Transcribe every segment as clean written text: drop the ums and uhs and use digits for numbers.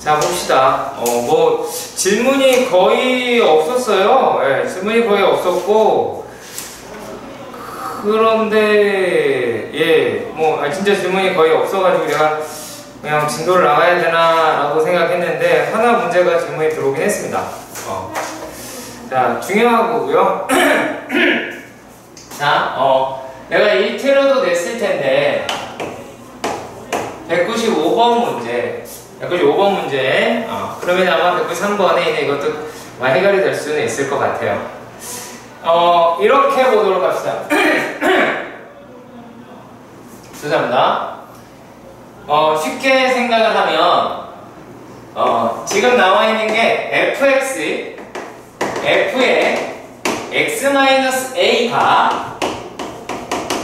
자, 봅시다. 뭐 질문이 거의 없었어요. 예, 질문이 거의 없었고, 그런데 뭐 진짜 질문이 거의 없어가지고 제가 그냥 진도를 나가야 되나 라고 생각했는데 하나 문제가 질문이 들어오긴 했습니다. 자, 중요한 거고요. 자, 내가 1테러도 냈을 텐데 195번 문제 그러면 아마 193번에 있는 이것도 해결이 될 수는 있을 것 같아요. 이렇게 보도록 합시다. 죄송합니다. 쉽게 생각을 하면 지금 나와 있는 게 f의 x-a가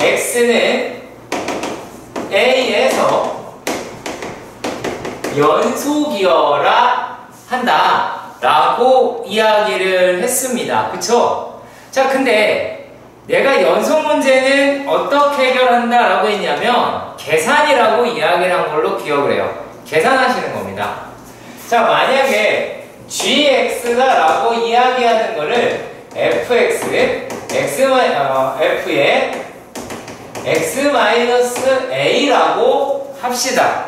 x는 a에서 연속이어라 한다 라고 이야기를 했습니다. 그쵸? 자, 근데 내가 연속 문제는 어떻게 해결한다 라고 했냐면 계산이라고 이야기를 한 걸로 기억을 해요. 계산하시는 겁니다. 자, 만약에 gx다 라고 이야기하는 거를 f의 x-a라고 합시다.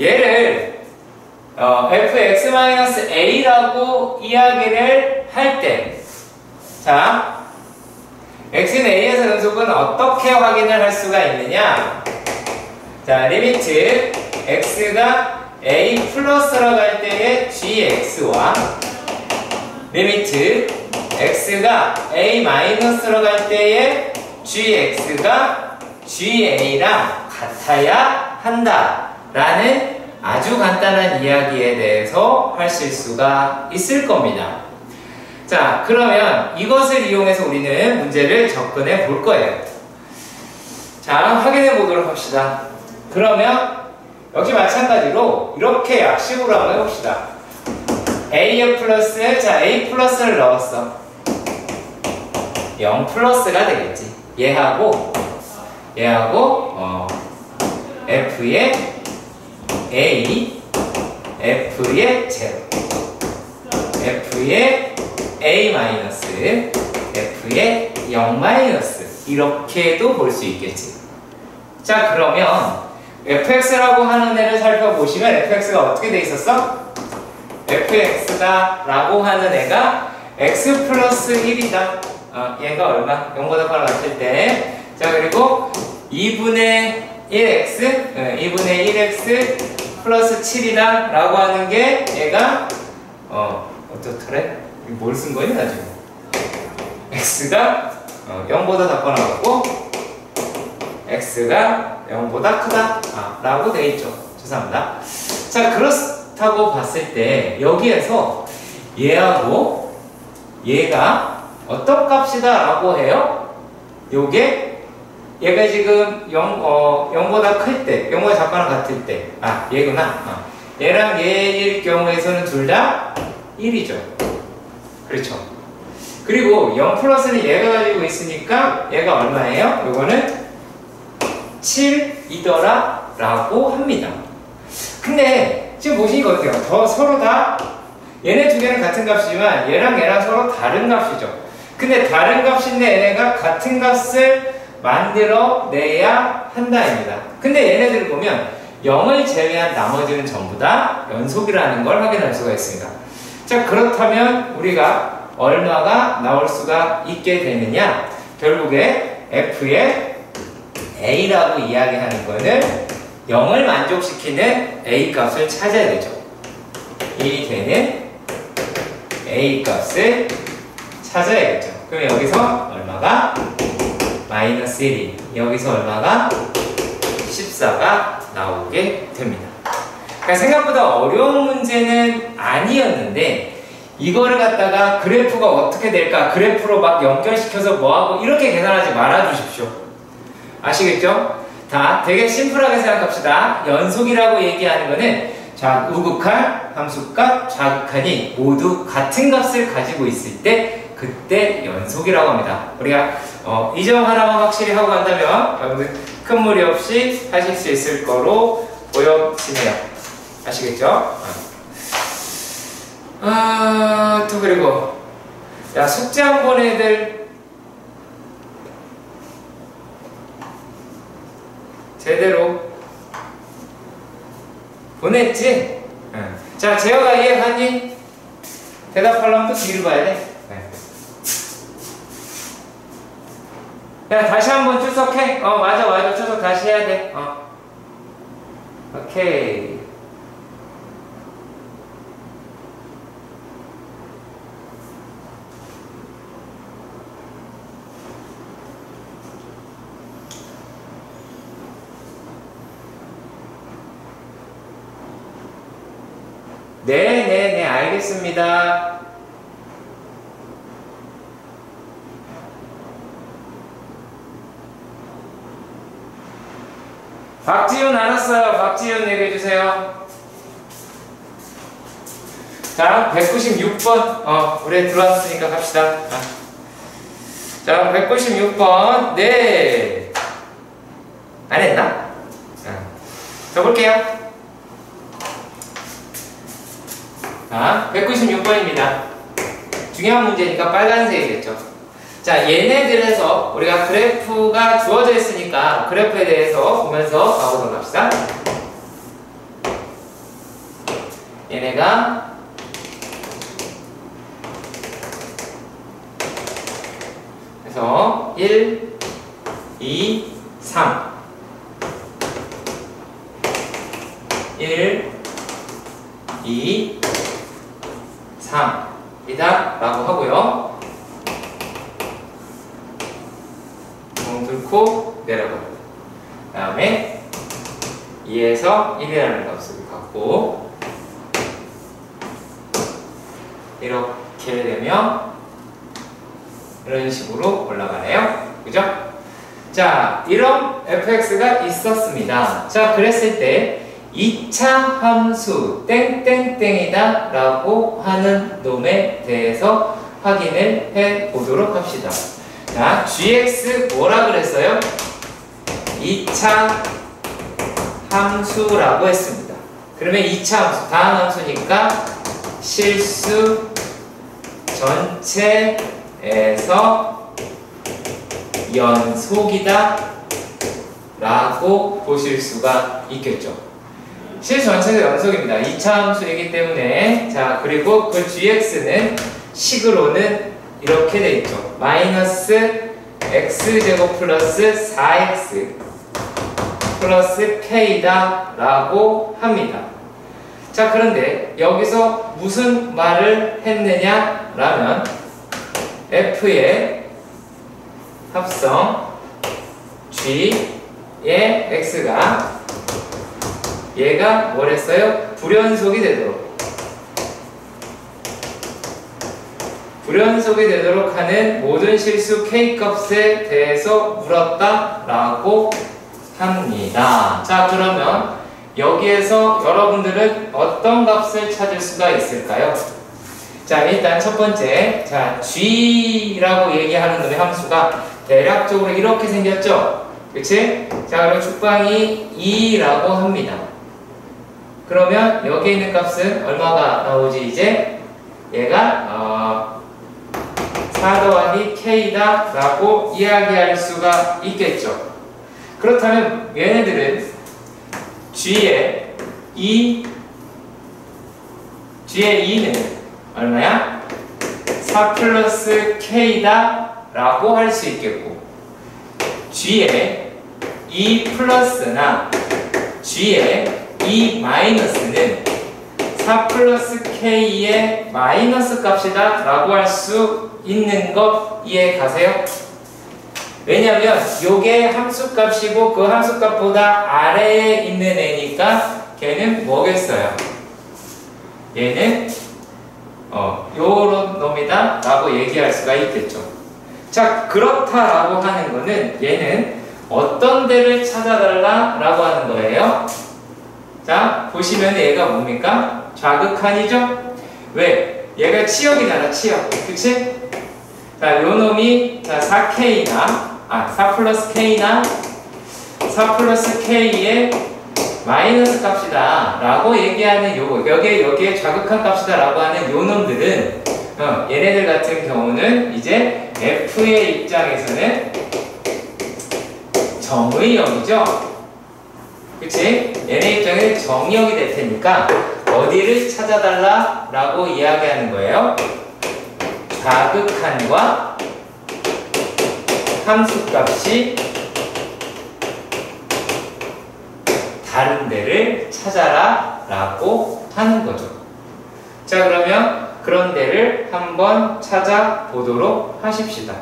얘를 fx-a라고 이야기를 할 때, 자, x는 a에서 연속은 어떻게 확인을 할 수가 있느냐? 자, 리미트 x가 a 플러스라고 할 때의 gx와 리미트 x가 a 마이너스라고 할 때의 gx가 ga랑 같아야 한다 라는 아주 간단한 이야기에 대해서 하실 수가 있을 겁니다. 자, 그러면 이것을 이용해서 우리는 문제를 접근해 볼 거예요. 자, 확인해 보도록 합시다. 그러면 역시 마찬가지로 이렇게 약식으로 한번 해봅시다. a 플러스, 자, a 플러스를 넣었어. 0 플러스가 되겠지. 얘하고 f의 a, f의 0, f의 a 마이너스, f의 0 마이너스 이렇게도 볼 수 있겠지. 자, 그러면 fx라고 하는 애를 살펴보시면 fx가 어떻게 돼 있었어? fx가 라고 하는 애가 x 플러스 1이다. 얘가 얼마? 0보다 커 같을 때. 자, 그리고 2분의 1x 플러스 7이다 라고 하는 게 얘가 어떻더래? 뭘 쓴 거니 나 지금? x가 0보다 더 커나갔고 x가 0보다 크다 라고 되어 있죠. 죄송합니다. 자, 그렇다고 봤을 때 여기에서 얘하고 얘가 어떤 값이다 라고 해요? 얘가 지금 0보다 클 때, 0보다 작거나 같을 때, 얘구나. 얘랑 얘일 경우에서는 둘 다 1이죠. 그렇죠. 그리고 0 플러스는 얘가 가지고 있으니까 얘가 얼마예요? 요거는 7이더라 라고 합니다. 근데 지금 보시니까 어때요? 서로 다 얘네 두 개는 같은 값이지만 얘랑 서로 다른 값이죠. 근데 다른 값인데 얘네가 같은 값을 만들어내야 한다입니다. 근데 얘네들을 보면 0을 제외한 나머지는 전부 다 연속이라는 걸 확인할 수가 있습니다. 자, 그렇다면 우리가 얼마가 나올 수가 있게 되느냐? 결국에 f의 a라고 이야기하는 거는 0을 만족시키는 a 값을 찾아야 되죠. 1이 되는 a 값을 찾아야겠죠. 그럼 여기서 얼마가? 마이너스 1이, 여기서 얼마가? 14가 나오게 됩니다. 그러니까 생각보다 어려운 문제는 아니었는데 이거를 갖다가 그래프가 어떻게 될까? 그래프로 막 연결시켜서 뭐하고 이렇게 계산하지 말아 주십시오. 아시겠죠? 다 되게 심플하게 생각합시다. 연속이라고 얘기하는 거는 우극한, 함수값, 자극한이 모두 같은 값을 가지고 있을 때 그때 연속이라고 합니다. 우리가 이 점 하나만 확실히 하고 간다면 여러분들 큰 무리 없이 하실 수 있을 거로 보여지네요. 아시겠죠? 또 그리고 야, 숙제 한 번 애들 제대로 보냈지? 자, 재혁아 이해하니? 대답하려면 또 뒤를 봐야 돼. 야, 다시 한번 출석해. 맞아. 출석 다시 해야 돼. 오케이. 네, 알겠습니다. 박지훈 알았어요. 박지훈 얘기해주세요. 자, 196번. 우리 들어왔으니까 갑시다. 자, 196번. 네. 안 했나? 적을게요. 자, 196번입니다. 중요한 문제니까 빨간색이겠죠. 자, 얘네들에서 우리가 그래프가 주어져 있으니까 그래프에 대해서 보면서 가보도록 합시다. 얘네가 그래서 1, 2, 3 1, 2, 3이다 라고 하고요. 공 뚫고 내려가고, 그 다음에 2에서 1이라는 값을 갖고 이렇게 되면 이런 식으로 올라가네요. 그죠? 자, 이런 fx가 있었습니다. 자, 그랬을 때 2차 함수 땡땡땡이다 라고 하는 놈에 대해서 확인을 해 보도록 합시다. 자, gx 뭐라 그랬어요? 2차 함수라고 했습니다. 그러면 2차 함수, 다음 함수니까 실수 전체에서 연속이다 라고 보실 수가 있겠죠. 실수 전체에서 연속입니다. 2차 함수이기 때문에. 자, 그리고 그 gx는 식으로는 이렇게 돼 있죠. 마이너스 x제곱 플러스 4x 플러스 k다 라고 합니다. 자, 그런데 여기서 무슨 말을 했느냐 라면 f의 합성 g의 x가 얘가 뭘 했어요? 불연속이 되도록 하는 모든 실수 k값에 대해서 물었다 라고 합니다. 자, 그러면 여기에서 여러분들은 어떤 값을 찾을 수가 있을까요? 자, 일단 첫 번째, 자, g라고 얘기하는 놈의 함수가 대략적으로 이렇게 생겼죠? 그치? 자, 그럼 죽방이 2라고 합니다. 그러면 여기에 있는 값은 얼마가 나오지 이제? 얘가 4 더하기 k다 라고 이야기할 수가 있겠죠. 그렇다면 얘네들은 g의 2는 얼마야? 4 플러스 k다 라고 할 수 있겠고, g의 2 플러스나 g의 2 마이너스는 4 플러스 k의 마이너스 값이다 라고 할 수 있는 것 이해 가세요? 왜냐면 요게 함수값이고 그 함수값보다 아래에 있는 애니까 걔는 뭐겠어요? 얘는 요런 놈이다 라고 얘기할 수가 있겠죠. 자, 그렇다라고 하는 거는 얘는 어떤 데를 찾아달라 라고 하는 거예요. 자, 보시면 얘가 뭡니까? 좌극한이죠? 왜? 얘가 치역이잖아, 치역. 그치? 자, 요 놈이, 자, 4K나, 4 플러스 K나, 4 플러스 K의 마이너스 값이다 라고 얘기하는 요거, 여기에 좌극한 값이다 라고 하는 요 놈들은 얘네들 같은 경우는 이제 F의 입장에서는 정의역이죠. 그치? 얘네 입장에 정의역이 될 테니까 어디를 찾아달라 라고 이야기하는 거예요. 좌극한과 함수값이 다른 데를 찾아라 라고 하는 거죠. 자, 그러면 그런 데를 한번 찾아보도록 하십시다.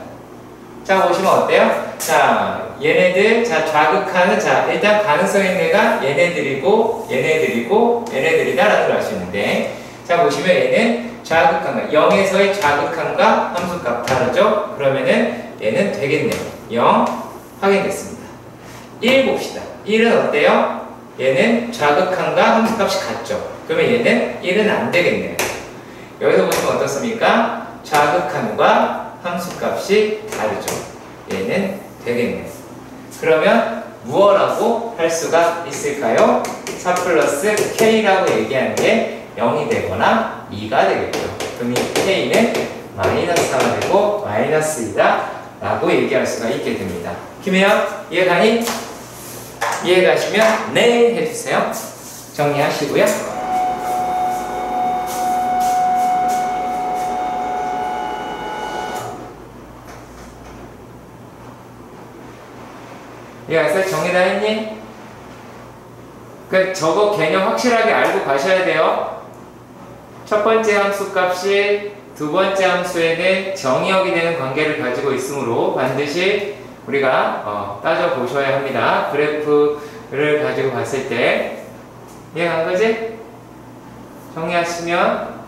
자, 보시면 어때요? 자, 얘네들, 자, 좌극하는, 자, 일단 가능성 있는 애가 얘네들이고, 얘네들이고, 얘네들이다 라는 걸 알 수 있는데, 자, 보시면 얘는 좌극한과, 0에서의 좌극한과 함수값 다르죠? 그러면은 얘는 되겠네요. 0 확인됐습니다. 1 봅시다. 1은 어때요? 얘는 좌극한과 함수값이 같죠? 그러면 얘는 1은 안 되겠네요. 여기서 보시면 어떻습니까? 좌극한과 함수값이 다르죠. 얘는 되겠네요. 그러면 무엇라고 할 수가 있을까요? 4 플러스 K라고 얘기하는 게 0이 되거나 2가 되겠죠. 그럼 이 K는 마이너스 4가 되고 마이너스 2다 라고 얘기할 수가 있게 됩니다. 김혜영, 이해가니? 이해가시면 네 해주세요. 정리하시고요. 이해했어요? 정리 다 했니? 저거 개념 확실하게 알고 가셔야 돼요. 첫 번째 함수 값이 두 번째 함수에는 정의역이 되는 관계를 가지고 있으므로 반드시 우리가 따져보셔야 합니다. 그래프를 가지고 봤을 때 이해간 거지? 정리하시면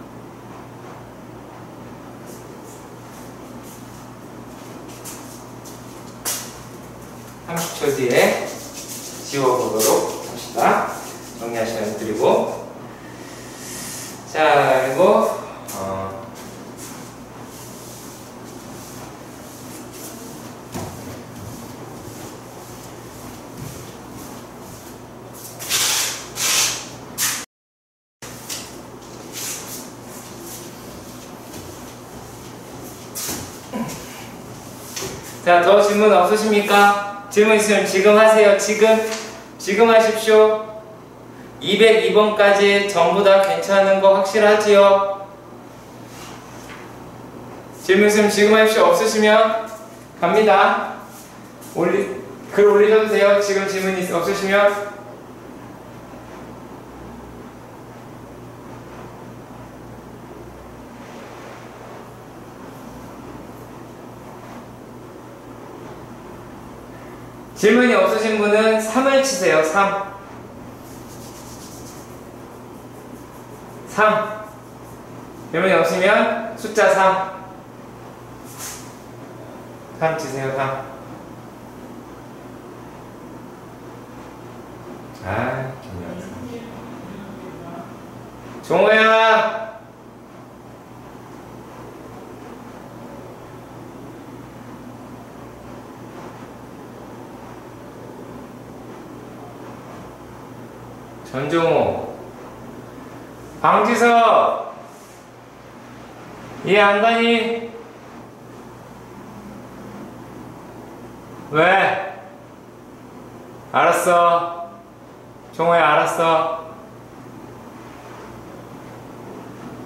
30초 뒤에 지워보도록 합시다. 정리할 시간 드리고, 자, 그리고 자, 더 질문 없으십니까? 질문 있으면 지금 하세요. 지금 하십시오. 202번까지 전부 다 괜찮은 거 확실하지요? 질문 있으면 지금 하십시오. 없으시면 갑니다. 글 올리셔도 돼요. 지금 질문 없으시면. 질문이 없으신 분은 3을 치세요. 3. 질문이 없으면 숫자 3 치세요. 3. 김연사. 종호야. 전종호. 방지석. 이해 안 가니? 왜? 알았어. 종호야, 알았어.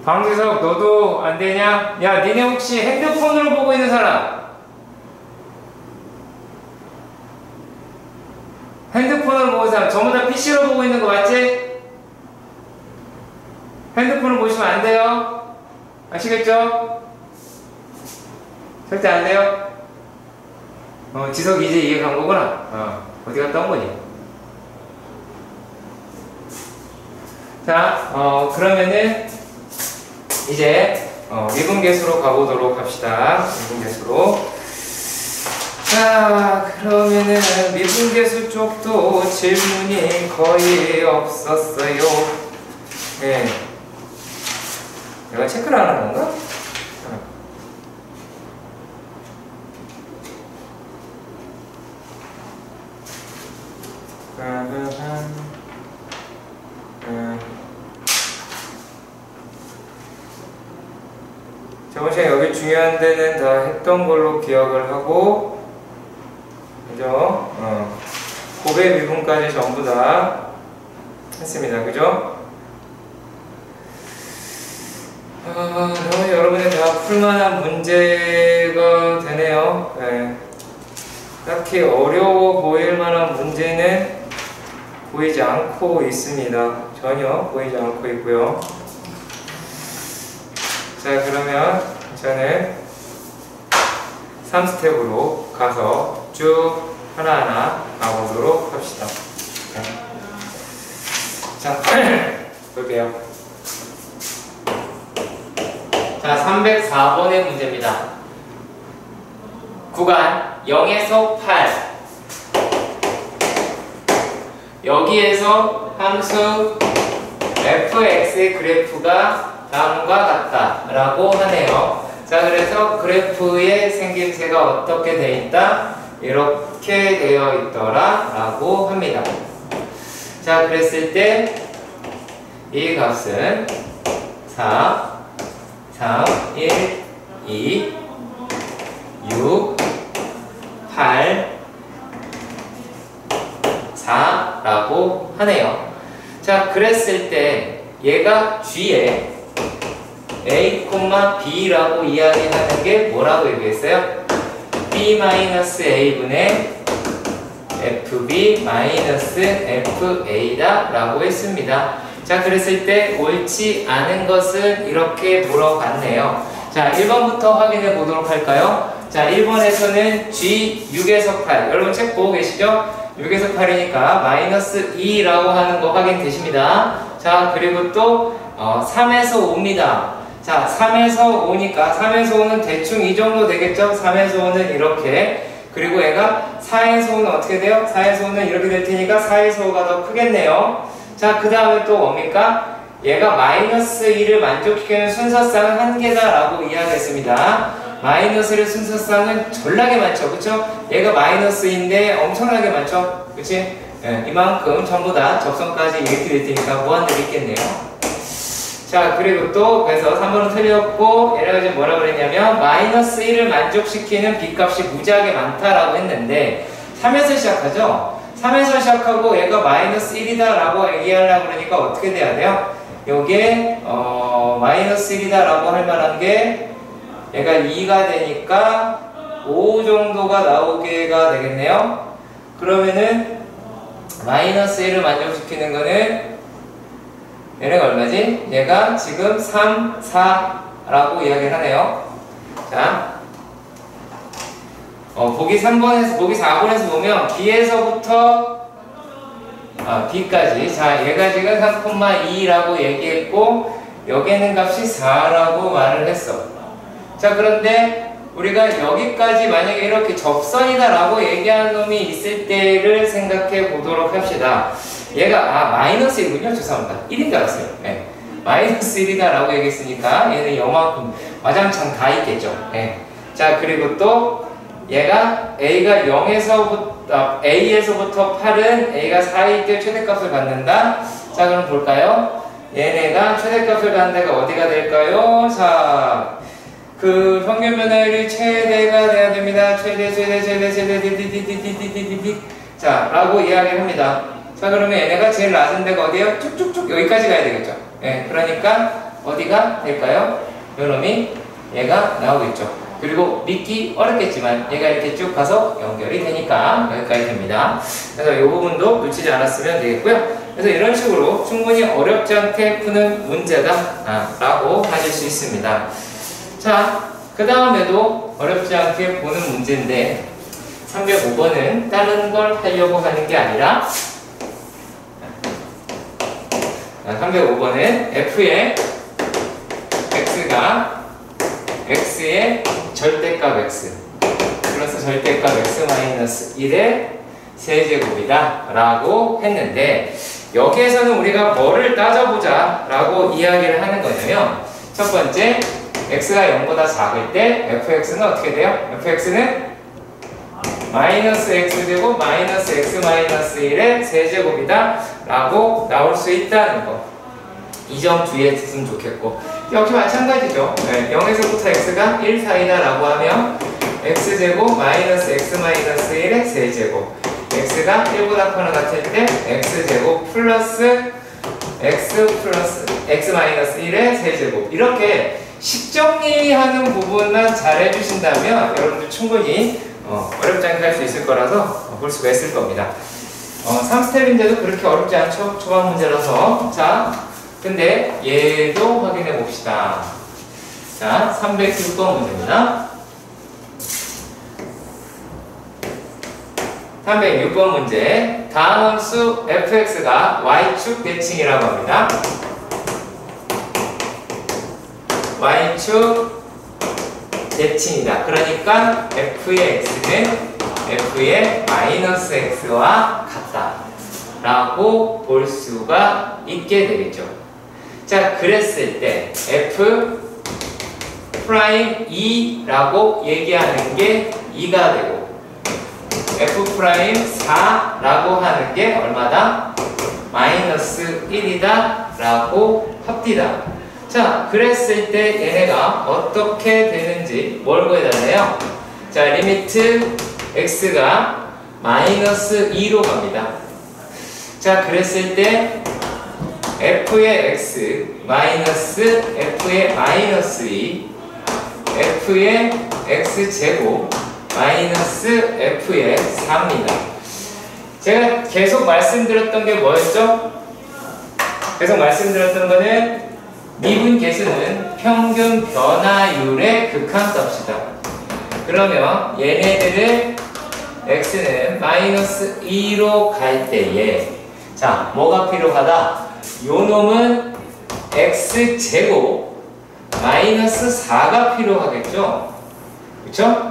방지석, 너도 안 되냐? 야, 니네 혹시 핸드폰으로 보고 있는 사람? 핸드폰으로 보고 있는 사람, 전부 다 PC로 보고 있는 거 맞지? 핸드폰을 보시면 안 돼요. 아시겠죠? 절대 안 돼요. 지석이 이제 이해 간 거구나. 어디 갔다 온 거니? 자, 그러면은 이제 미분계수로 가보도록 합시다. 미분계수로. 자, 그러면은 미분계수 쪽도 질문이 거의 없었어요. 네. 내가 체크를 안 하는 건가? 항상 여기 중요한 데는 다 했던 걸로 기억을 하고, 그죠? 곱의 미분까지 전부 다 했습니다. 그죠? 그러면 여러분이 다 풀만한 문제가 되네요. 네. 딱히 어려워 보일 만한 문제는 보이지 않고 있습니다. 전혀 보이지 않고 있고요. 자, 그러면 저는 3스텝으로 가서 쭉 하나하나 가보도록 합시다. 자, 볼게요. 자, 304번의 문제입니다. 구간 0에서 8. 여기에서 함수 fx의 그래프가 다음과 같다 라고 하네요. 자, 그래서 그래프의 생김새가 어떻게 되어 있다? 이렇게 되어 있더라 라고 합니다. 자, 그랬을 때 이 값은 4, 3, 1, 2, 6, 8, 4 라고 하네요. 자, 그랬을 때 얘가 G에 A, B라고 이야기하는 게 뭐라고 얘기했어요? B-A분의 FB-FA다 라고 했습니다. 자, 그랬을 때 옳지 않은 것은 이렇게 물어봤네요. 자, 1번부터 확인해 보도록 할까요? 자, 1번에서는 G 6에서 8. 여러분 책 보고 계시죠? 6에서 8이니까 마이너스 2라고 하는 거 확인되십니다. 자, 그리고 또 3에서 5입니다. 자, 3에서 5니까 3에서 5는 대충 이 정도 되겠죠? 3에서 5는 이렇게. 그리고 얘가 4에서 5는 어떻게 돼요? 4에서 5는 이렇게 될 테니까 4에서 5가 더 크겠네요. 자, 그 다음에 또 뭡니까? 얘가 마이너스 2를 만족시키는 순서쌍은 한 개다 라고 이야기했습니다. 마이너스를 순서쌍은 졸라게 많죠. 그쵸? 얘가 마이너스인데 엄청나게 많죠. 그치? 네, 이만큼 전부 다 접선까지 이렇게 될 테니까 무한대로 있겠네요. 자, 그리고 또 그래서 3번은 틀렸고 얘네가 지금 뭐라 그랬냐면 마이너스 1을 만족시키는 B값이 무지하게 많다라고 했는데 3에서 시작하죠? 3에서 시작하고 얘가 마이너스 1이다 라고 얘기하려고 그러니까 어떻게 돼야 돼요? 요게 마이너스 1이다 라고 할 만한 게 얘가 2가 되니까 5 정도가 나오게가 되겠네요. 그러면은 마이너스 1을 만족시키는 거는 얘네가 얼마지? 얘가 지금 3, 4라고 이야기를 하네요. 자, 보기 4번에서 보면 B에서부터 B까지. 자, 얘가 지금 3,2라고 얘기했고 여기에는 값이 4라고 말을 했어. 자, 그런데 우리가 여기까지 만약에 이렇게 접선이다 라고 얘기하는 놈이 있을 때를 생각해 보도록 합시다. 얘가 마이너스 1이군요. 죄송합니다. 1인 줄 알았어요. 네. 마이너스 1이다 라고 얘기했으니까 얘는 요만큼 와장창 다 있겠죠. 네. 자, 그리고 또 얘가 A가 0에서부터 A에서부터 8은 A가 4일 때 최대값을 갖는다. 자, 그럼 볼까요? 얘네가 최대값을 갖는 데가 어디가 될까요? 자, 그 평균 변화율이 최대가 돼야 됩니다. 최대 자, 라고 이야기를 합니다. 자, 그러면 얘네가 제일 낮은 데가 어디예요? 쭉쭉쭉 여기까지 가야 되겠죠. 예, 그러니까 어디가 될까요? 요놈이 얘가 나오겠죠. 그리고 믿기 어렵겠지만 얘가 이렇게 쭉 가서 연결이 되니까 여기까지 됩니다. 그래서 이 부분도 놓치지 않았으면 되겠고요. 그래서 이런 식으로 충분히 어렵지 않게 푸는 문제다 라고 하실 수 있습니다. 자, 그 다음에도 어렵지 않게 보는 문제인데 305번은 다른 걸 하려고 하는 게 아니라 305번은 F의 X가 X의 절대값 X 플러스 절대값 X 마이너스 1의 세제곱이다 라고 했는데 여기에서는 우리가 뭐를 따져보자 라고 이야기를 하는 거냐면 첫 번째 X가 0보다 작을 때 fx는 어떻게 돼요? fx는 마이너스 x 제곱 마이너스 x 마이너스 1의 세제곱이다 라고 나올 수 있다는 거. 이 점 주의했으면 좋겠고, 역시 마찬가지죠. 네, 0에서부터 x가 1 사이다 라고 하면 x제곱 마이너스 x 마이너스 1의 세제곱, x가 1보다 커나 같을 때 x제곱 플러스 x 마이너스 1의 세제곱. 이렇게 식정리하는 부분만 잘 해주신다면 여러분들 충분히 어렵지 않게 할 수 있을 거라서 볼 수가 있을 겁니다. 3스텝인데도 그렇게 어렵지 않죠? 초반 문제라서. 자, 근데 얘도 확인해 봅시다. 자, 306번 문제입니다. 306번 문제. 다음 함수 fx가 y축 대칭이라고 합니다. y축 대칭이다. 그러니까 f의 x는 f의 마이너스 x와 같다 라고 볼 수가 있게 되겠죠. 자, 그랬을 때 f 프라임 2라고 얘기하는 게 2가 되고 f 프라임 4라고 하는 게 얼마다? 마이너스 1이다 라고 합디다. 자, 그랬을 때 얘네가 어떻게 되는지 뭘 구해달래요? 자, 리미트 x가 마이너스 2로 갑니다. 자, 그랬을 때 f의 x 마이너스 f의 마이너스 2 f의 x제곱 마이너스 f의 4입니다. 제가 계속 말씀드렸던 게 뭐였죠? 계속 말씀드렸던 거는 미분 계수는 평균 변화율의 극한값이다. 그러면 얘네들을 x는 마이너스 2로 갈 때에 자, 뭐가 필요하다? 요 놈은 x제곱 마이너스 4가 필요하겠죠? 그쵸?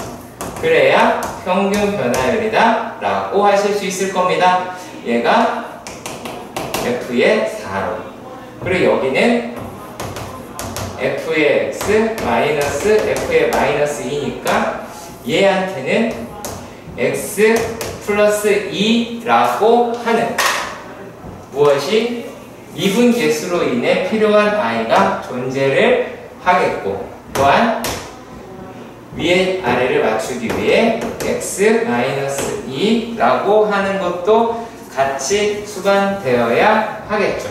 그래야 평균 변화율이다 라고 하실 수 있을 겁니다. 얘가 f의 4로, 그리고 여기는 f의 x 마이너스 f의 마이너스 2니까 얘한테는 x 플러스 2라고 하는 무엇이 미분 계수로 인해 필요한 i가 존재를 하겠고, 또한 위에 아래를 맞추기 위해 x 마이너스 2라고 하는 것도 같이 수반되어야 하겠죠.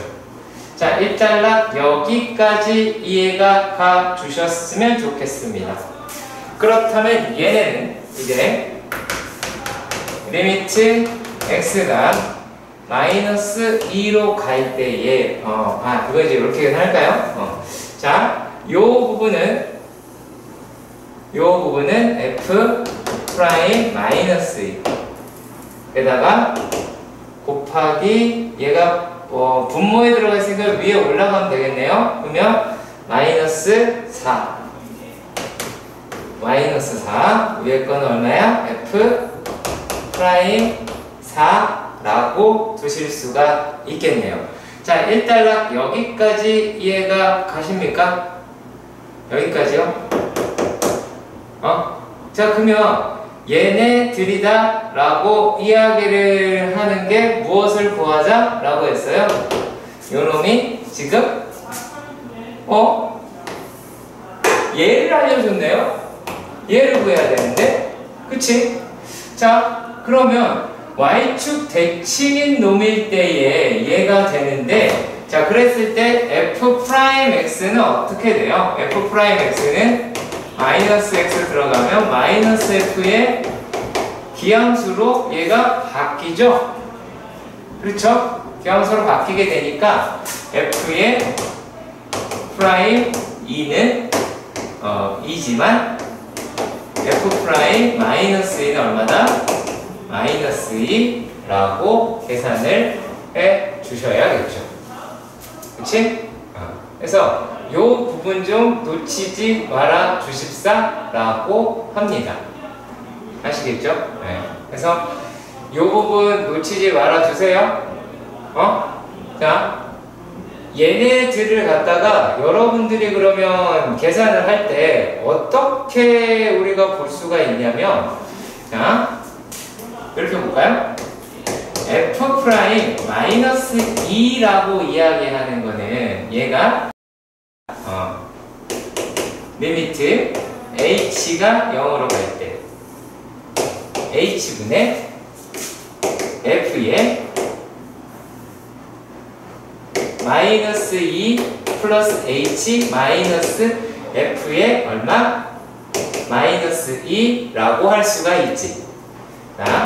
자, 일단락 여기까지 이해가 가 주셨으면 좋겠습니다. 그렇다면 얘네는 이제 리미트 x가 마이너스 2로 갈 때에 그거 이제 이렇게 할까요? 자, 요 부분은 f 프라임 마이너스 2 에다가 곱하기 얘가 분모에 들어가 있으니까 위에 올라가면 되겠네요. 그러면 마이너스 4 위에 거는 얼마야? f 프라임 4라고 두실 수가 있겠네요. 자, 1단락 여기까지 이해가 가십니까? 여기까지요? 자, 그러면 얘네들이다 라고 이야기를 하는 게 무엇을 구하자? 라고 했어요. 요놈이 지금 얘를 알려줬네요. 얘를 구해야 되는데, 그치? 자, 그러면 y축 대칭인 놈일 때에 얘가 되는데, 자, 그랬을 때 f 프라임 x는 어떻게 돼요? f 프라임 x는 마이너스 x 들어가면 마이너스 f의 기함수로 얘가 바뀌죠? 그렇죠? 기함수로 바뀌게 되니까 f의 프라임 2는 2지만 f 프라임 마이너스 2는 얼마다? 마이너스 2라고 계산을 해 주셔야겠죠. 그치? 그래서 요 부분 좀 놓치지 말아 주십사 라고 합니다. 아시겠죠? 네. 그래서 요 부분 놓치지 말아 주세요. 자, 얘네들을 갖다가 여러분들이 그러면 계산을 할 때 어떻게 우리가 볼 수가 있냐면, 자, 이렇게 볼까요? f 프라임 마이너스 2라고 이야기하는 거는 얘가 리미트 h가 0으로 갈 때 h분의 f의 마이너스 2 플러스 h 마이너스 f의 얼마? 마이너스 2라고 할 수가 있지. 자,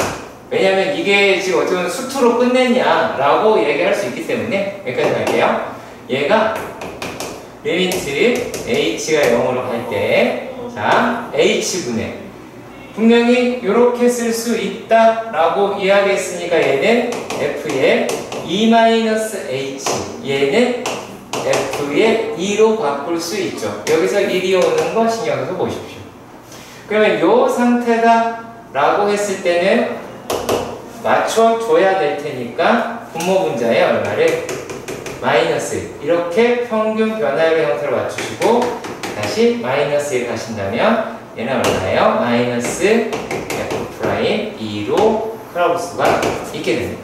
왜냐면 이게 지금 어떻게 보면 수투로 끝냈냐라고 얘기할 수 있기 때문에 여기까지 갈게요. 얘가 리미트 h가 0으로 갈 때, 자, h분의 분명히 이렇게 쓸 수 있다라고 이야기했으니까 얘는 f의 2-h, 얘는 f의 2로 바꿀 수 있죠. 여기서 1이 오는 거 신경 써서 보십시오. 그러면 이 상태다 라고 했을 때는 맞춰줘야 될 테니까 분모 분자에 얼마를? 마이너스 이렇게 평균 변화율의 형태로 맞추시고 다시 마이너스 1 하신다면 얘는 얼마예요? 마이너스 f' 2로 풀어볼 수가 있게 됩니다.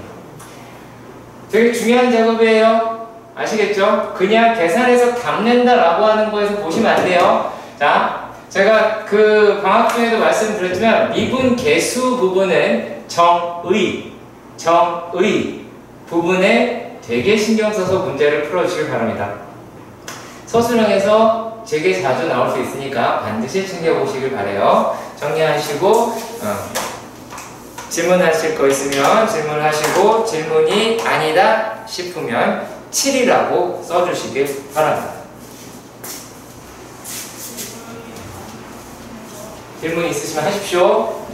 되게 중요한 작업이에요. 아시겠죠? 그냥 계산해서 값낸다 라고 하는 거에서 보시면 안 돼요. 자, 제가 그 방학 중에도 말씀드렸지만 미분 계수 부분은 정의 부분에 되게 신경 써서 문제를 풀어주시길 바랍니다. 서술형에서 되게 자주 나올 수 있으니까 반드시 챙겨보시길 바라요. 정리하시고 질문하실 거 있으면 질문하시고 질문이 아니다 싶으면 7이라고 써주시길 바랍니다. 질문 있으시면 하십시오.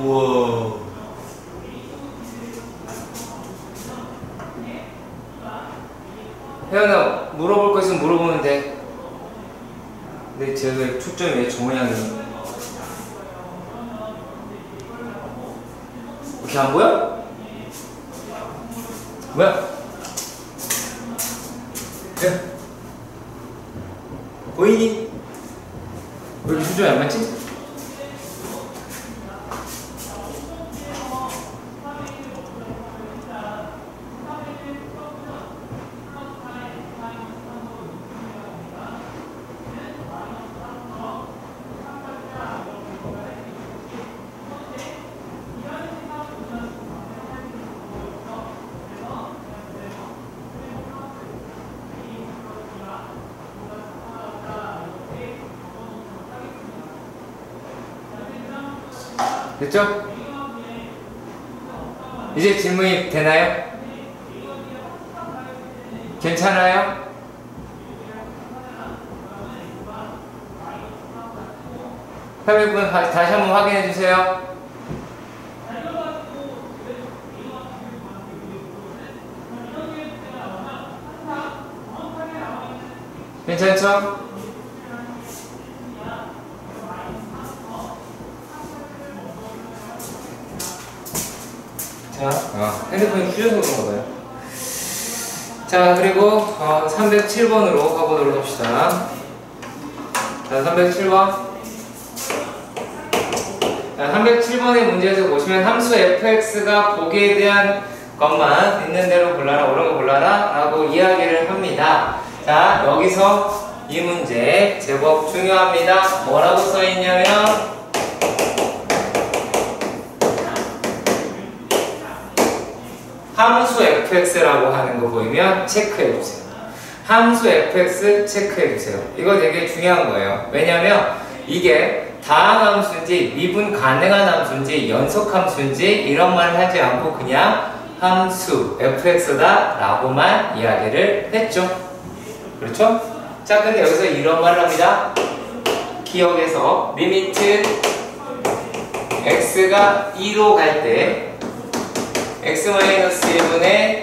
우와. 혜연아, 물어볼 거 있으면 물어보면 돼. 근데 제가 초점이 왜 저 모양이니? 이렇게 안 보여? 뭐야? 야. 보이니? 왜 이렇게 초점이 안 맞지? 됐죠? 이제 질문이 되나요? 괜찮아요? 삽입분 다시 한번 확인해 주세요. 괜찮죠? 자, 핸드폰이 휘어서 그런가 봐요. 자, 그리고 307번으로 가보도록 합시다. 자, 307번. 자, 307번의 문제에서 보시면 함수 fx가 보기에 대한 것만 있는 대로 골라라, 옳은 거 골라라 라고 이야기를 합니다. 자, 여기서 이 문제 제법 중요합니다. 뭐라고 써있냐면 함수 fx라고 하는 거 보이면 체크해 주세요. 함수 fx 체크해 주세요. 이거 되게 중요한 거예요. 왜냐면 이게 다항 함수인지 미분 가능한 함수인지 연속 함수인지 이런 말을 하지 않고 그냥 함수 fx다 라고만 이야기를 했죠. 그렇죠? 자, 근데 여기서 이런 말을 합니다. 기억에서 리미트 x가 2로 갈 때 x-1분의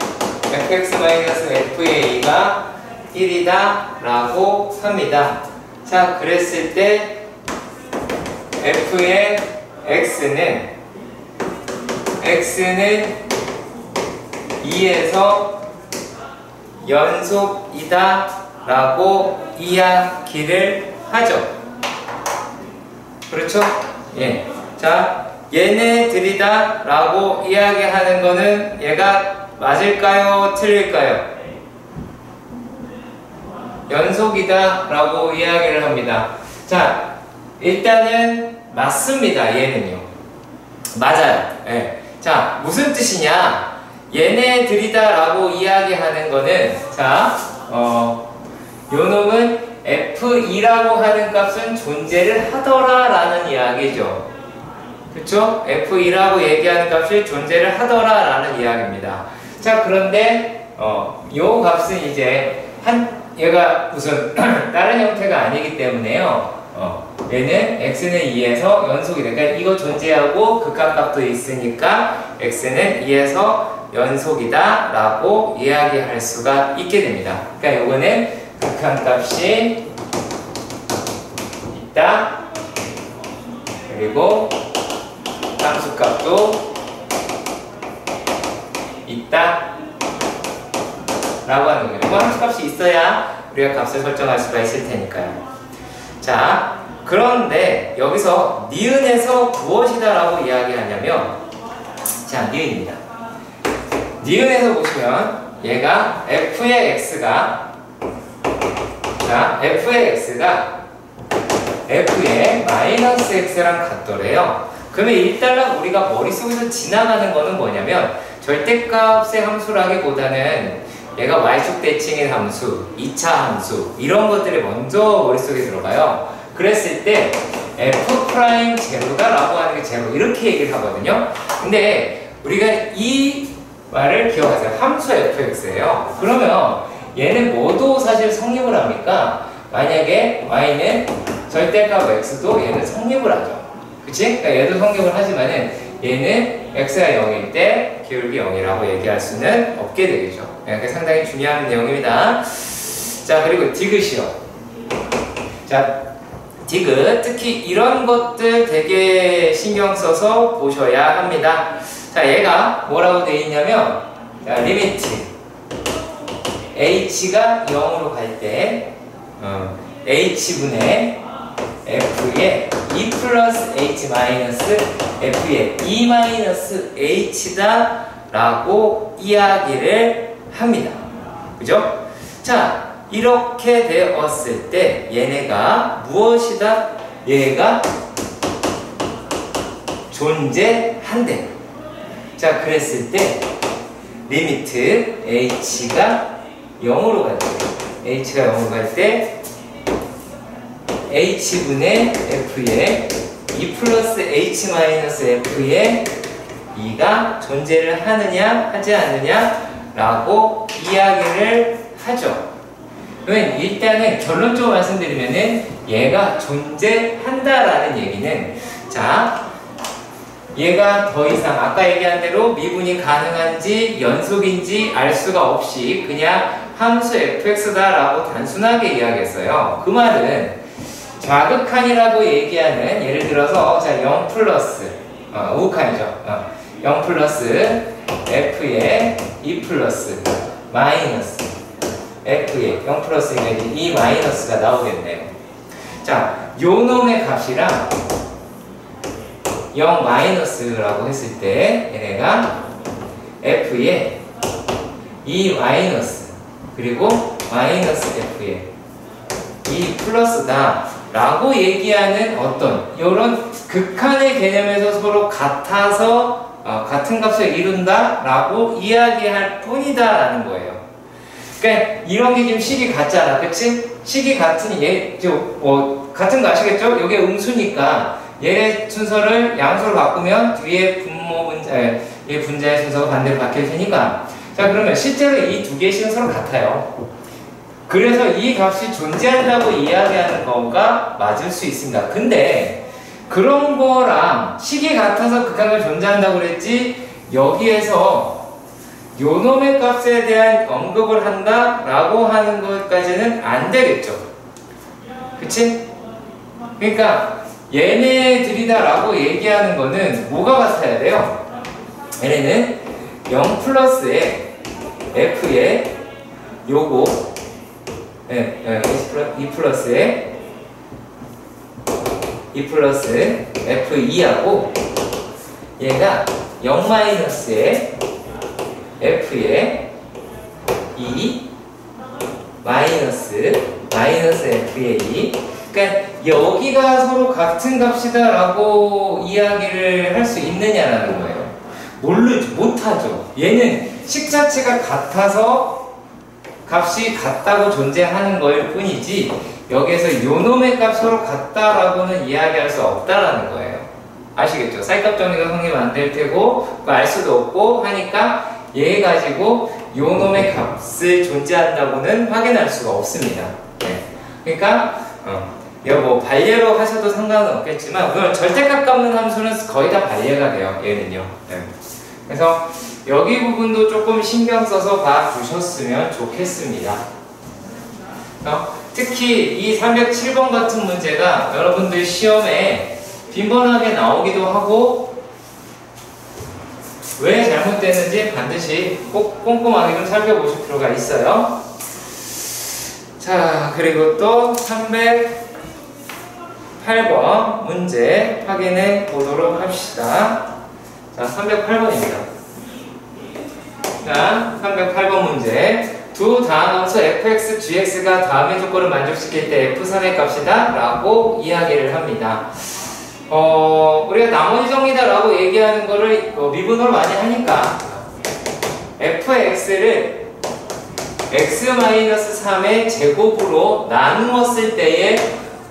fx-f의 2가 1이다 라고 합니다. 자, 그랬을 때 f의 x는 2에서 연속이다 라고 이야기를 하죠. 그렇죠? 예. 자, 얘네들이다 라고 이야기하는 거는 얘가 맞을까요? 틀릴까요? 연속이다 라고 이야기를 합니다. 자, 일단은 맞습니다. 얘는요. 맞아요. 예. 자, 무슨 뜻이냐? 얘네들이다 라고 이야기하는 거는, 자, 요놈은 f2라고 하는 값은 존재를 하더라 라는 이야기죠. 그쵸? f2라고 얘기하는 값이 존재를 하더라 라는 이야기입니다. 자, 그런데 요 값은 이제 얘가 무슨 다른 형태가 아니기 때문에요. 얘는 x는 2에서 연속이 되니까 이거 존재하고 극한값도 있으니까 x는 2에서 연속이다 라고 이야기할 수가 있게 됩니다. 그러니까 요거는 극한값이 있다. 그리고 함수값도 있다 라고 하는 거예요. 함수값이 있어야 우리가 값을 설정할 수가 있을 테니까요. 자, 그런데 여기서 니은에서 무엇이다 라고 이야기하냐면, 자, 니은입니다. 니은에서 보시면 얘가 f의 x가, 자, f의 x가 f의 마이너스 x랑 같더래요. 그러면 일단 우리가 머릿속에서 지나가는 거는 뭐냐면, 절대값의 함수라기보다는 얘가 y축 대칭인 함수, 2차 함수 이런 것들이 먼저 머릿속에 들어가요. 그랬을 때 f' 제로다 라고 하는 게 제로, 이렇게 얘기를 하거든요. 근데 우리가 이 말을 기억하세요. 함수 fx예요. 그러면 얘는 뭐도 사실 성립을 합니까? 만약에 y는 절대값 x도 얘는 성립을 하죠. 그치? 그러니까 얘도 성립을 하지만은 얘는 x가 0일 때 기울기 0이라고 얘기할 수는 없게 되겠죠. 그게 상당히 중요한 내용입니다. 자, 그리고 디귿이요. 자, 디귿, 특히 이런 것들 되게 신경 써서 보셔야 합니다. 자, 얘가 뭐라고 되어 있냐면, 자, 리미트 h가 0으로 갈 때 h분의 f의 2 플러스 h 마이너스 f의 2 마이너스 h다 라고 이야기를 합니다. 그죠? 자, 이렇게 되었을 때 얘네가 무엇이다? 얘가 존재한대. 자, 그랬을 때 리미트 h가 0으로 갈 때, h가 0으로 갈 때 h분의 f의 2 플러스 h 마이너스 f의 2가 존재를 하느냐 하지 않느냐 라고 이야기를 하죠. 그러면 일단은 결론적으로 말씀드리면은 얘가 존재한다라는 얘기는, 자, 얘가 더 이상 아까 얘기한 대로 미분이 가능한지 연속인지 알 수가 없이 그냥 함수 fx다 라고 단순하게 이야기했어요. 그 말은 좌극한이라고 얘기하는, 예를 들어서 자, 0 플러스 우극한이죠. 0 플러스 f의 2 플러스 마이너스 f의 0 플러스 2 마이너스가 나오겠네요. 자, 요 놈의 값이랑 0 마이너스라고 했을 때 얘네가 f의 2 마이너스 그리고 마이너스 f의 2 플러스다 라고 얘기하는 어떤 이런 극한의 개념에서 서로 같아서 같은 값을 이룬다 라고 이야기할 뿐이다 라는 거예요. 그러니까 이런 게 지금 식이 같잖아, 그치? 식이 같으니 얘 같은 거 아시겠죠? 이게 음수니까 얘의 순서를 양수로 바꾸면 뒤에 얘 분자의 순서가 반대로 바뀔 테니까, 자, 그러면 실제로 이 두 개의 식은 서로 같아요. 그래서 이 값이 존재한다고 이야기하는 거가 맞을 수 있습니다. 근데 그런 거랑 식이 같아서 극한을 존재한다고 그랬지, 여기에서 요놈의 값에 대한 언급을 한다 라고 하는 것까지는 안 되겠죠. 그치? 그러니까 얘네들이다라고 얘기하는 거는 뭐가 같아야 돼요? 얘네는 0 플러스에 f에 요거 2 플러스에 2 플러스 f2하고 얘가 0 마이너스에 f에 2 마이너스 f의 2. 그러니까 여기가 서로 같은 값이다 라고 이야기를 할 수 있느냐라는 거예요. 못하죠. 얘는 식 자체가 같아서 값이 같다고 존재하는 거일 뿐이지 여기에서 요놈의 값 서로 같다라고는 이야기할 수 없다라는 거예요. 아시겠죠? 쌀값 정리가 성립 안 될 테고 알 수도 없고 하니까 얘 가지고 요놈의 값을 존재한다고는 확인할 수가 없습니다. 네. 그러니까 이거 뭐 발예로 하셔도 상관은 없겠지만 물론 절대값 값는 함수는 거의 다 발예가 돼요. 얘는요. 네. 그래서 여기 부분도 조금 신경 써서 봐주셨으면 좋겠습니다. 특히 이 307번 같은 문제가 여러분들 시험에 빈번하게 나오기도 하고 왜 잘못되는지 반드시 꼭 꼼꼼하게 좀 살펴보실 필요가 있어요. 자, 그리고 또 308번 문제 확인해 보도록 합시다. 자, 308번입니다. 자, 308번 문제. 두 다항함수 fx, gx가 다음의 조건을 만족시킬 때 f3의 값이다 라고 이야기를 합니다. 우리가 나머지 정리다 라고 얘기하는 거를 미분으로 많이 하니까 fx를 x-3의 제곱으로 나누었을 때의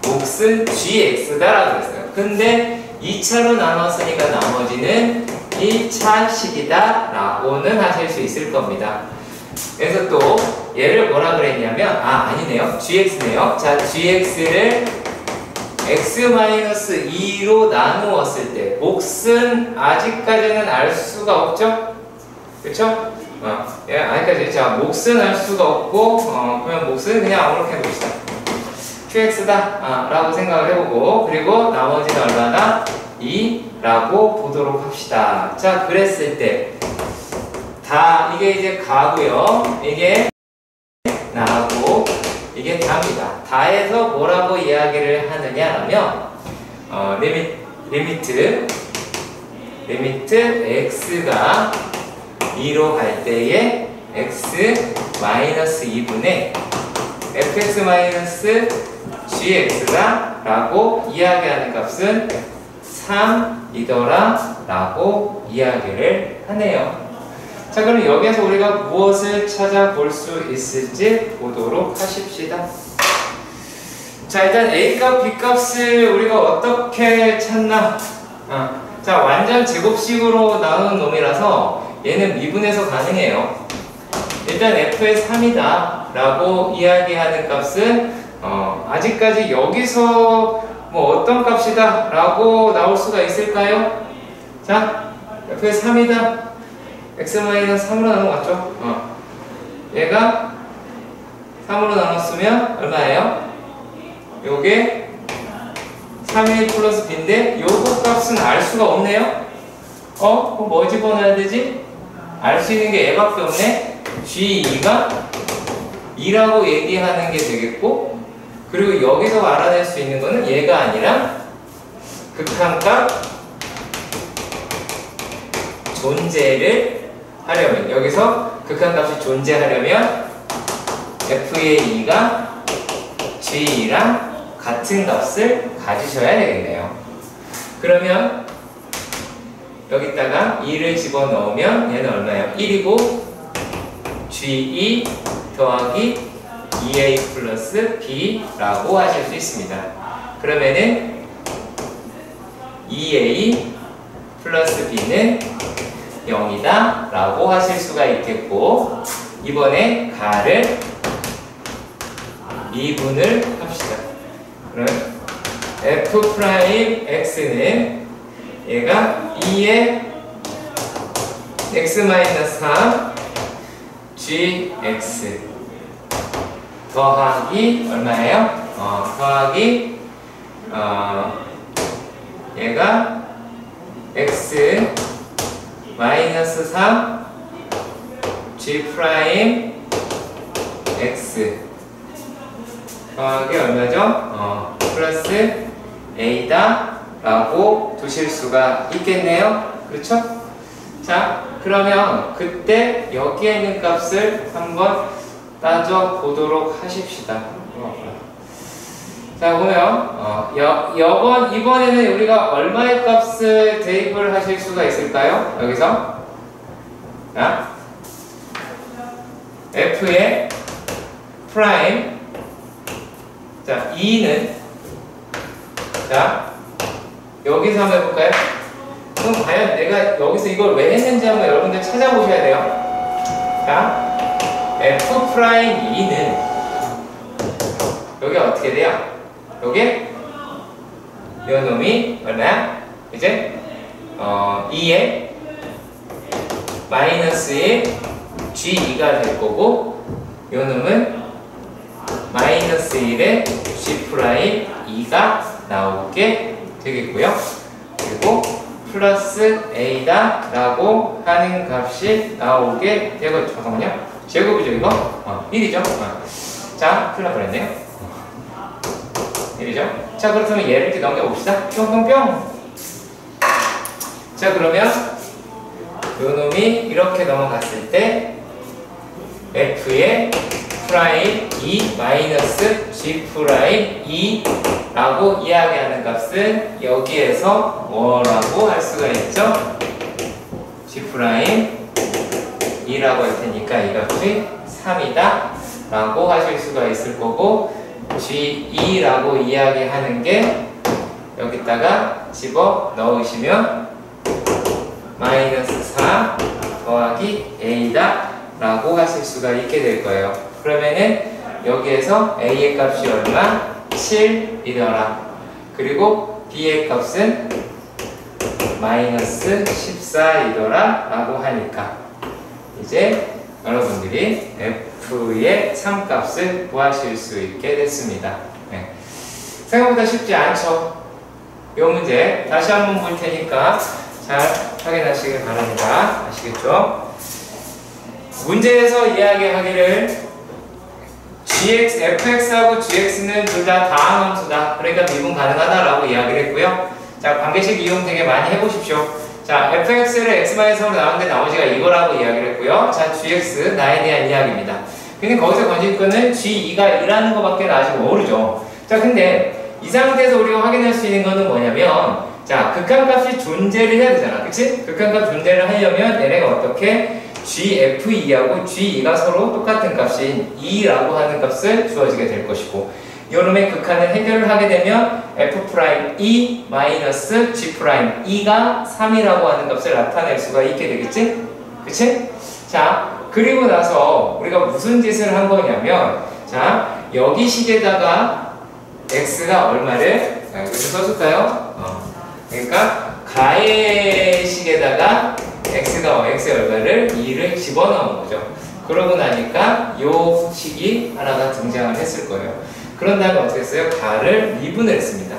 몫은 gx다 라고 했어요. 근데 2차로 나눴으니까 나머지는 1차식이다 라고는 하실 수 있을 겁니다. 그래서 또 얘를 뭐라 그랬냐면 아니네요. gx네요. 자, gx를 x-2로 나누었을 때 몫은 아직까지는 알 수가 없죠? 그쵸? 아직까지. 자, 몫은 알 수가 없고 그러면 몫은 그냥 아무렇게 해봅시다. qx다 라고 생각을 해보고 그리고 나머지는 얼마나? 2라고 보도록 합시다. 자, 그랬을 때 이게 이제 가고요. 이게 나고 이게 다입니다. 다에서 뭐라고 이야기를 하느냐라면 리미트 x가 2로 갈 때에 x-2분의 fx-gx다 라고 이야기하는 값은 3이더라 라고 이야기를 하네요. 자, 그럼 여기에서 우리가 무엇을 찾아볼 수 있을지 보도록 하십시다. 자, 일단 A값, B값을 우리가 어떻게 찾나? 자, 완전 제곱식으로 나누는 놈이라서 얘는 미분해서 가능해요. 일단 f의 3이다 라고 이야기하는 값은 아직까지 여기서 뭐 어떤 값이다 라고 나올 수가 있을까요? 자, f의 3이다. x-3으로 나눠봤죠? 얘가 3으로 나눴으면 얼마예요? 요게 3일 플러스 b인데 요거 값은 알 수가 없네요? 그럼 뭐 집어넣어야 되지? 알 수 있는 게 얘밖에 없네? g2가 2라고 얘기하는 게 되겠고 그리고 여기서 알아낼 수 있는 거는 얘가 아니라 극한값 존재를 하려면 여기서 극한값이 존재하려면 f의 2가 g랑 같은 값을 가지셔야 되겠네요. 그러면 여기다가 2를 집어넣으면 얘는 얼마예요? 1이고 g2 더하기 2a 플러스 b라고 하실 수 있습니다. 그러면은 2a 플러스 b는 0이다 라고 하실 수가 있겠고 이번에 가를 미분을 합시다. 그럼 f'x는 얘가 2의 x-3 gx 더하기 얼마예요? 더하기 얘가 x 마이너스 3 g 프라임 x 더하기 얼마죠? 플러스 a다 라고 두실 수가 있겠네요. 그렇죠? 자, 그러면 그때 여기에 있는 값을 한번 따져 보도록 하십시다. 자, 보면 이번에는 우리가 얼마의 값을 대입을 하실 수가 있을까요? 여기서 자, f의 프라임 자, 2는 자, 여기서 한번 해볼까요? 그럼 과연 내가 여기서 이걸 왜 했는지 한번 여러분들 찾아보셔야 돼요. 자, f'2는 여기 어떻게 돼요? 여기 요 놈이 얼마야? 이제 2에 마이너스 1 g2가 될 거고 요 놈은 마이너스 1에 g'2가 나오게 되겠고요. 그리고 플러스 a다 라고 하는 값이 나오게 되고 잠깐만요. 제곱이죠 이거? 1이죠? 자, 큰일 날 뻔했네요. 1이죠? 자, 그렇다면 얘를 이렇게 넘겨봅시다. 뿅뿅뿅. 자, 그러면 요 놈이 이렇게 넘어갔을 때 f의 프라임 2 마이너스 g 프라임 2 라고 이야기하는 값은 여기에서 뭐라고 할 수가 있죠? g 프라임 2라고 할 테니까 이 값이 3이다 라고 하실 수가 있을 거고 g2라고 이야기하는 게 여기다가 집어 넣으시면 마이너스 4 더하기 a다 라고 하실 수가 있게 될 거예요. 그러면은 여기에서 a의 값이 얼마? 7이더라. 그리고 b의 값은 마이너스 14이더라 라고 하니까 이제 여러분들이 f의 참값을 구하실 수 있게 됐습니다. 네. 생각보다 쉽지 않죠? 이 문제 다시 한번 볼 테니까 잘 확인하시길 바랍니다. 아시겠죠? 문제에서 이야기하기를 fx하고 gx는 둘 다 다항함수다. 그러니까 미분 가능하다라고 이야기를 했고요. 자, 관계식 이용 되게 많이 해보십시오. 자, fx를 x-으로 나왔는데 나머지가 이거라고 이야기를 했고요. 자, gx 나에 대한 이야기입니다. 근데 거기서 관심권은 g2가 1라는 것밖에 아직 모르죠. 자, 근데 이 상태에서 우리가 확인할 수 있는 거는 뭐냐면 자, 극한값이 존재를 해야 되잖아. 그치? 극한값 존재를 하려면 얘네가 어떻게 gf2하고 g2가 서로 똑같은 값인 2라고 하는 값을 주어지게 될 것이고 요놈의 극한을 해결을 하게 되면 f'2 마이너스 g'2가 3이라고 하는 값을 나타낼 수가 있게 되겠지? 그치? 자, 그리고 나서 우리가 무슨 짓을 한 거냐면 자, 여기 식에다가 x가 얼마를 여기서 써줄까요? 그러니까 가의 식에다가 x가 x의 얼마를 2를 집어넣은 거죠. 그러고 나니까 요 식이 하나가 등장을 했을 거예요. 그런 다음에 어떻게 했어요? 가를 미분을 했습니다.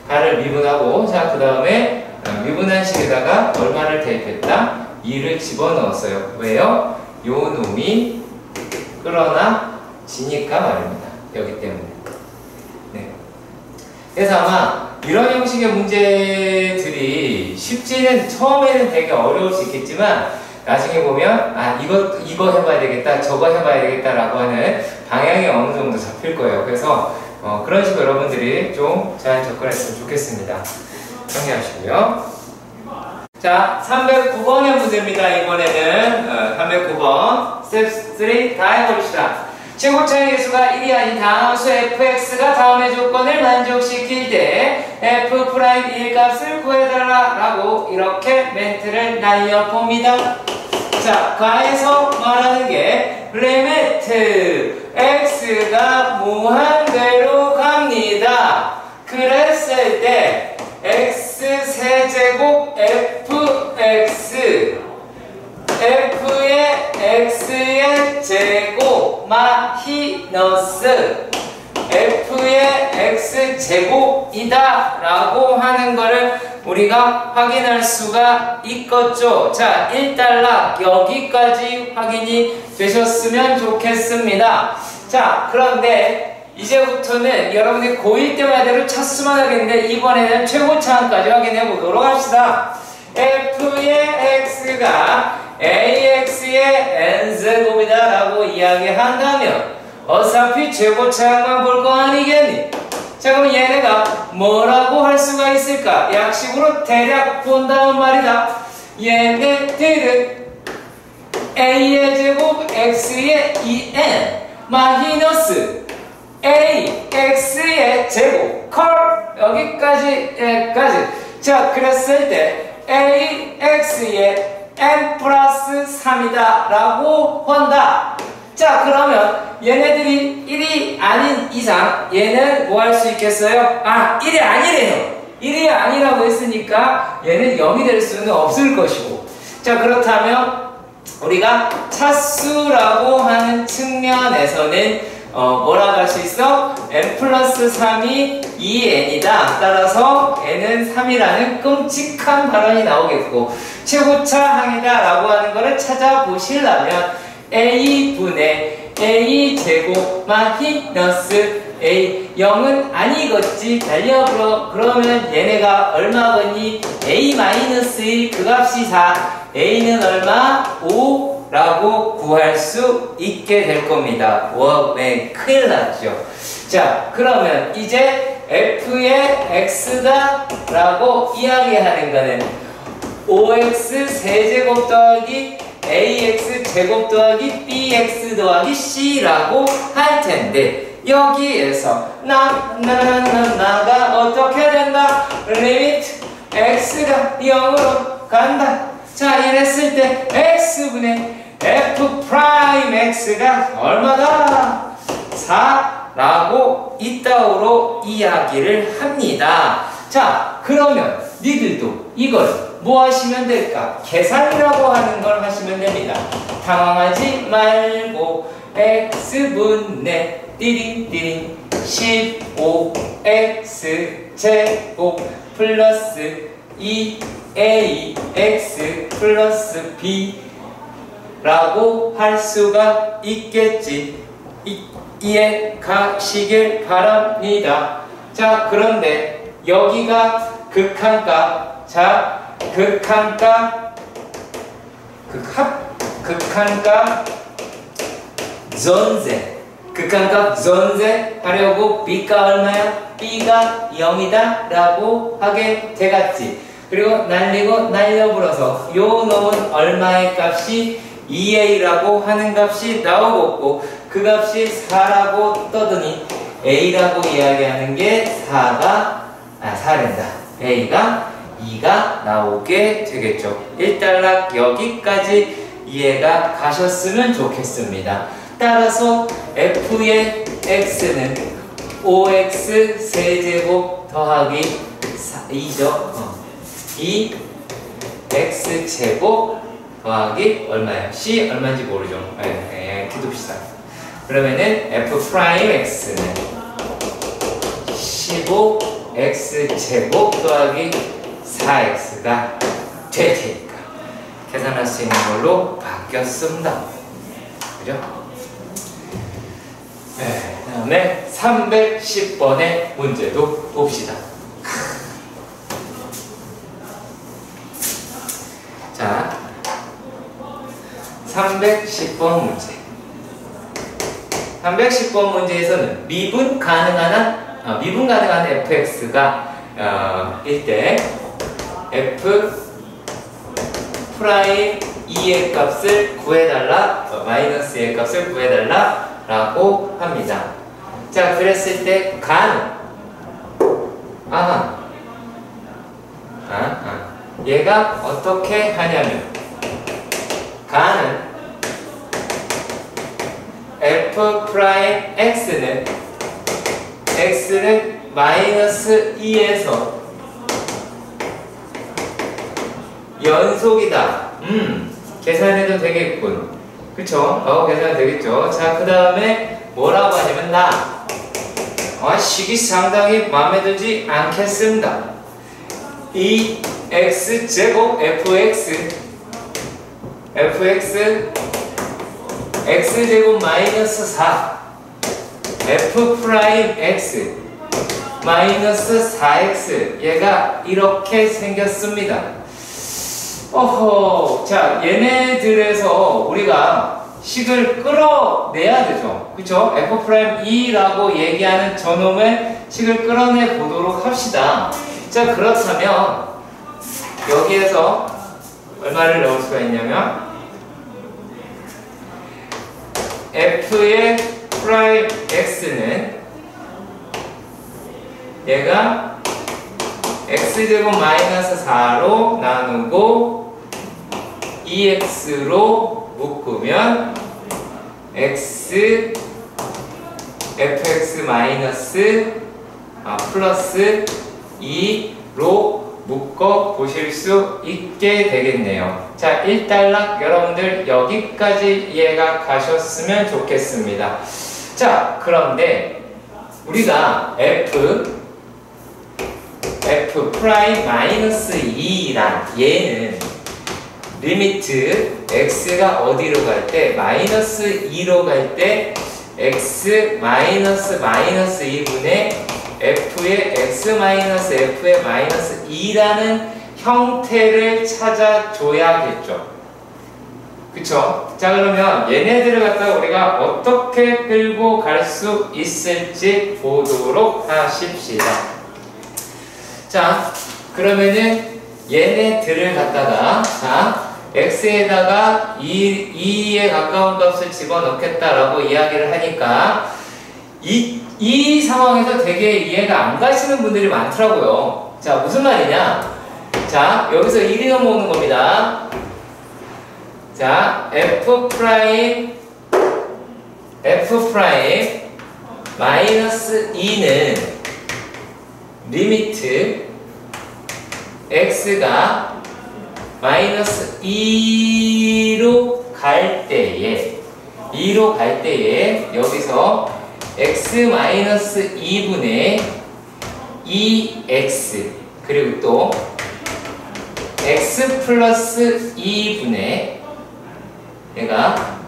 가를 미분하고 자, 그 다음에 미분한 식에다가 얼마를 대입했다? 2를 집어넣었어요. 왜요? 요 놈이 끌어나 지니까 말입니다. 여기 때문에. 네. 그래서 아마 이런 형식의 문제들이 쉽지는 처음에는 되게 어려울 수 있겠지만 나중에 보면 아 이거 해봐야 되겠다 저거 해봐야 되겠다 라고 하는 방향이 어느 정도 잡힐 거예요. 그래서 그런 식으로 여러분들이 좀 잘 접근했으면 좋겠습니다. 정리하시고요. 자, 309번의 문제입니다. 이번에는 309번 스텝 3 다 해봅시다. 최고차의 개수가 1이 아닌 다함수 fx가 다음의 조건을 만족시킬 때 f'1 값을 구해달라 라고 이렇게 멘트를 날려봅니다. 자, 가에서 말하는 게 리미트 x가 무한대로 갑니다. 그랬을 때 x세제곱 fx f의 x의 제곱 마이너스 f의 x제곱이다 라고 하는 거를 우리가 확인할 수가 있겠죠. 자, 1단락 여기까지 확인이 되셨으면 좋겠습니다. 자, 그런데 이제부터는 여러분들이 고1 때마대로 차수만 하겠는데 이번에는 최고차항까지 확인해 보도록 합시다. f의 x가 ax의 n제곱이다 라고 이야기한다면 어차피 최고차항만 볼 거 아니겠니? 자, 그럼 얘네가 뭐라고 할 수가 있을까? 약식으로 대략 본다는 말이다. 얘네들은 a의 제곱 x의 2n 마이너스 a x의 제곱 컬 여기까지. 자, 그랬을 때 a x의 n 플러스 3이다 라고 한다. 자, 그러면 얘네들이 1이 아닌 이상 얘는 뭐 할 수 있겠어요? 아, 1이 아니래요. 1이 아니라고 했으니까 얘는 0이 될 수는 없을 것이고. 자, 그렇다면 우리가 차수라고 하는 측면에서는 뭐라고 할 수 있어? n 플러스 3이 2n이다. 따라서 n은 3이라는 끔찍한 발언이 나오겠고, 최고차항이다 라고 하는 거를 찾아보시려면 a분의 a제곱 마이너스 a 0은 아니겠지. 달려불어. 그러면 얘네가 얼마겠니? a 마이너스 1 그 값이 4 a는 얼마? 5 라고 구할 수 있게 될 겁니다. 와, 네, 큰일 났죠. 자, 그러면 이제 f의 x다 라고 이야기하는 거는 5x 세제곱 더하기 ax 제곱 더하기 bx 더하기 c라고 할 텐데, 여기에서 나가 어떻게 된다? 리미트 x가 0으로 간다. 자, 이랬을 때 x분의 f 프라임 x가 얼마다? 4라고 이따오로 이야기를 합니다. 자, 그러면 니들도 이걸 뭐 하시면 될까? 계산이라고 하는 걸 하시면 됩니다. 당황하지 말고 x분의 띠링띠링 15x 제곱 플러스 2ax 플러스 b 라고 할 수가 있겠지. 이해 가시길 바랍니다. 자, 그런데 여기가 극한값. 자, 극한값 전제 하려고 b가 얼마야? b가 0이다 라고 하게 되겠지. 그리고 날려불어서 요 놈은 얼마의 값이 2a라고 하는 값이 나오겠고, 그 값이 4라고 떠드니 a라고 이야기하는 게 4랜다. a가 2가 나오게 되겠죠. 1단락 여기까지 이해가 가셨으면 좋겠습니다. 따라서 f의 x는 5x 세제곱 더하기 2죠. 2 x제곱 더하기 얼마예요? c 얼마인지 모르죠. 기둡시다. 그러면은 f 프라임 x는 15x제곱 더하기 4x가 될 테니까 계산할 수 있는 걸로 바뀌었습니다. 그죠? 네, 그 다음에 310번의 문제도 봅시다. 자, 310번 문제. 310번 문제에서는 미분 가능한 fx가 일 때 f 프라임 2의 값을 구해달라, 마이너스 2의 값을 구해달라 라고 합니다. 자, 그랬을 때 가는 얘가 어떻게 하냐면, 가는 f 프라임 x는 마이너스 2에서 연속이다. 계산해도 되겠군. 그쵸? 계산이 되겠죠. 자, 그 다음에 뭐라고 하냐면 식이 상당히 마음에 들지 않겠습니다. 이 x제곱 fx x제곱 마이너스 4 f 프라임 x 마이너스 4x 얘가 이렇게 생겼습니다. 어허, 자, 얘네들에서 우리가 식을 끌어내야 되죠. 그쵸? F'E라고 얘기하는 저놈의 식을 끌어내 보도록 합시다. 자, 그렇다면 여기에서 얼마를 넣을 수가 있냐면 F의 프라임 X는 얘가 X제곱 마이너스 4로 나누고 2X로 묶으면 X fx 마이너스 플러스 2로 묶어 보실 수 있게 되겠네요. 자, 일단락 여러분들 여기까지 이해가 가셨으면 좋겠습니다. 자, 그런데 우리가 f 프라임 마이너스 2란 얘는 리미트 x가 어디로 갈 때 마이너스 2로 갈 때 x 마이너스 2분의 f의 x 마이너스 f의 마이너스 2라는 형태를 찾아줘야겠죠. 그쵸? 자, 그러면 얘네들을 갖다가 우리가 어떻게 끌고 갈 수 있을지 보도록 하십시다. 자, 그러면은 얘네들을 갖다가 자, x에다가 2에 가까운 값을 집어넣겠다라고 이야기를 하니까 이 상황에서 되게 이해가 안 가시는 분들이 많더라고요. 자, 무슨 말이냐? 자, 여기서 1이 넘어오는 겁니다. 자, f 프라임 마이너스 2는 리미트 x가 마이너스 2로 갈 때에 여기서 x 마이너스 2분의 2x 그리고 또 x 플러스 2분의 얘가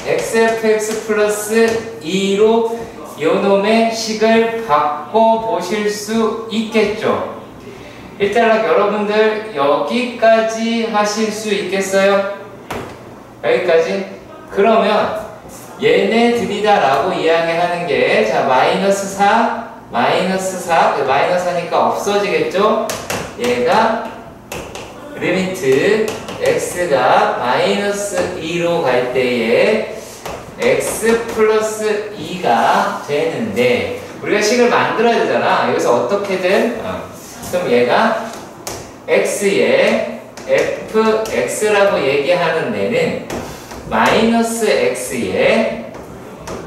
xfx 플러스 2로 요놈의 식을 바꿔보실 수 있겠죠. 일단 여러분들 여기까지 하실 수 있겠어요? 여기까지? 그러면 얘네들이다 라고 이야기하는 게 자, 마이너스 4 마이너스 하니까 없어지겠죠? 얘가 리미트 x가 마이너스 2로 갈 때에 x 플러스 2가 되는데 우리가 식을 만들어야 되잖아. 여기서 어떻게든 그럼 얘가 x에 fx라고 얘기하는 데는 마이너스 x에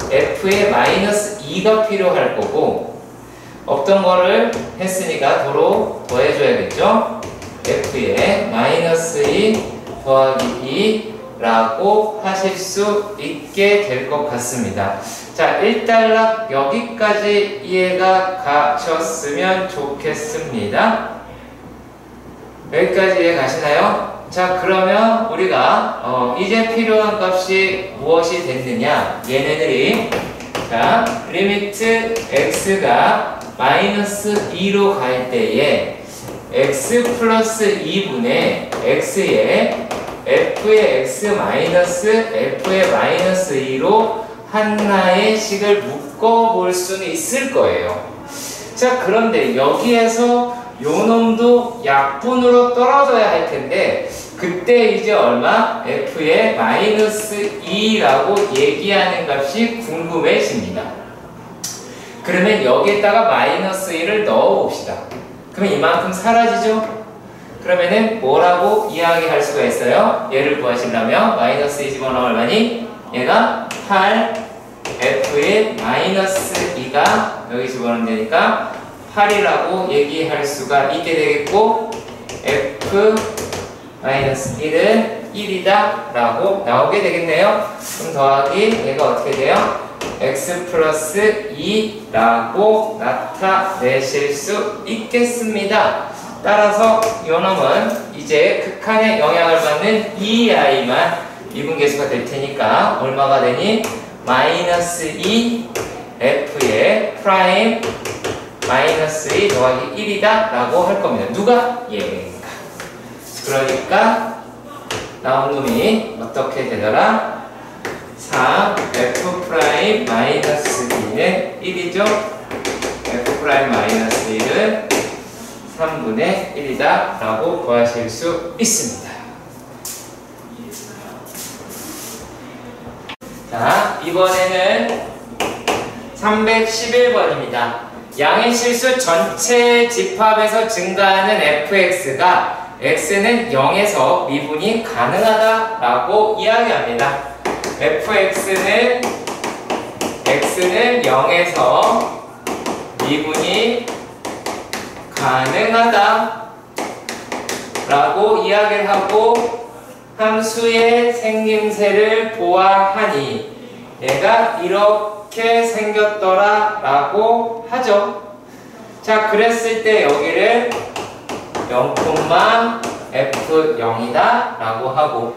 f에 마이너스 2가 필요할 거고 없던 거를 했으니까 도로 더해줘야겠죠. f에 마이너스 2 더하기 2라고 하실 수 있게 될 것 같습니다. 자, 일단락 여기까지 이해가 가셨으면 좋겠습니다. 여기까지 이해 가시나요? 자, 그러면 우리가 이제 필요한 값이 무엇이 됐느냐? 얘네들이 자, 리미트 x가 마이너스 2로 갈 때에 x 플러스 2분의 x에 f의 x 마이너스 f의 마이너스 2로 하나의 식을 묶어볼 수는 있을 거예요. 자, 그런데 여기에서 요놈도 약분으로 떨어져야 할 텐데 그때 이제 얼마? f의 마이너스 2라고 얘기하는 값이 궁금해집니다. 그러면 여기에다가 마이너스 2를 넣어 봅시다. 그러면 이만큼 사라지죠? 그러면은 뭐라고 이야기할 수가 있어요? 얘를 구하시려면 마이너스 2 집어넣으면 얼마니? 얘가 8 f의 마이너스 2가 여기 집어넣으면 되니까 8이라고 얘기할 수가 있게 되겠고 f 마이너스 1은 1이다 라고 나오게 되겠네요. 그럼 더하기 얘가 어떻게 돼요? x 플러스 2라고 나타내실 수 있겠습니다. 따라서 요놈은 이제 극한의 영향을 받는 2i만 미분계수가 될 테니까 얼마가 되니? 마이너스 2 f의 프라임 마이너스 2 더하기 1이다 라고 할 겁니다. 누가? 얘가. 그러니까 나온 놈이 어떻게 되더라? 3 f 프라임 마이너스 2는 1이죠? f 프라임 마이너스 1은 3분의 1이다 라고 구하실 수 있습니다. 자, 이번에는 311번입니다. 양의 실수 전체 집합에서 증가하는 fx가 x는 0에서 미분이 가능하다라고 이야기합니다. fx는 x는 0에서 미분이 가능하다 라고 이야기를 하고 함수의 생김새를 보아하니 얘가 이렇게 생겼더라 라고 하죠. 자, 그랬을 때 여기를 0,f0이다 라고 하고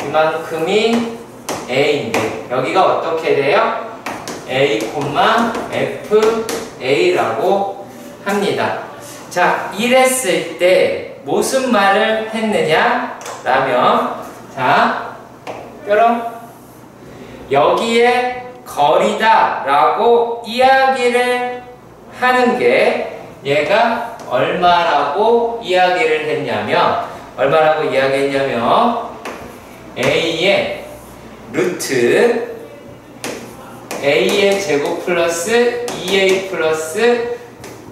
이만큼이 a인데 여기가 어떻게 돼요? a,fa라고 합니다. 자, 이랬을 때 무슨 말을 했느냐? 라면 자, 뾰롱 여기에 거리다 라고 이야기를 하는 게 얘가 얼마라고 이야기를 했냐면 a의 루트 a의 제곱 플러스 2a 플러스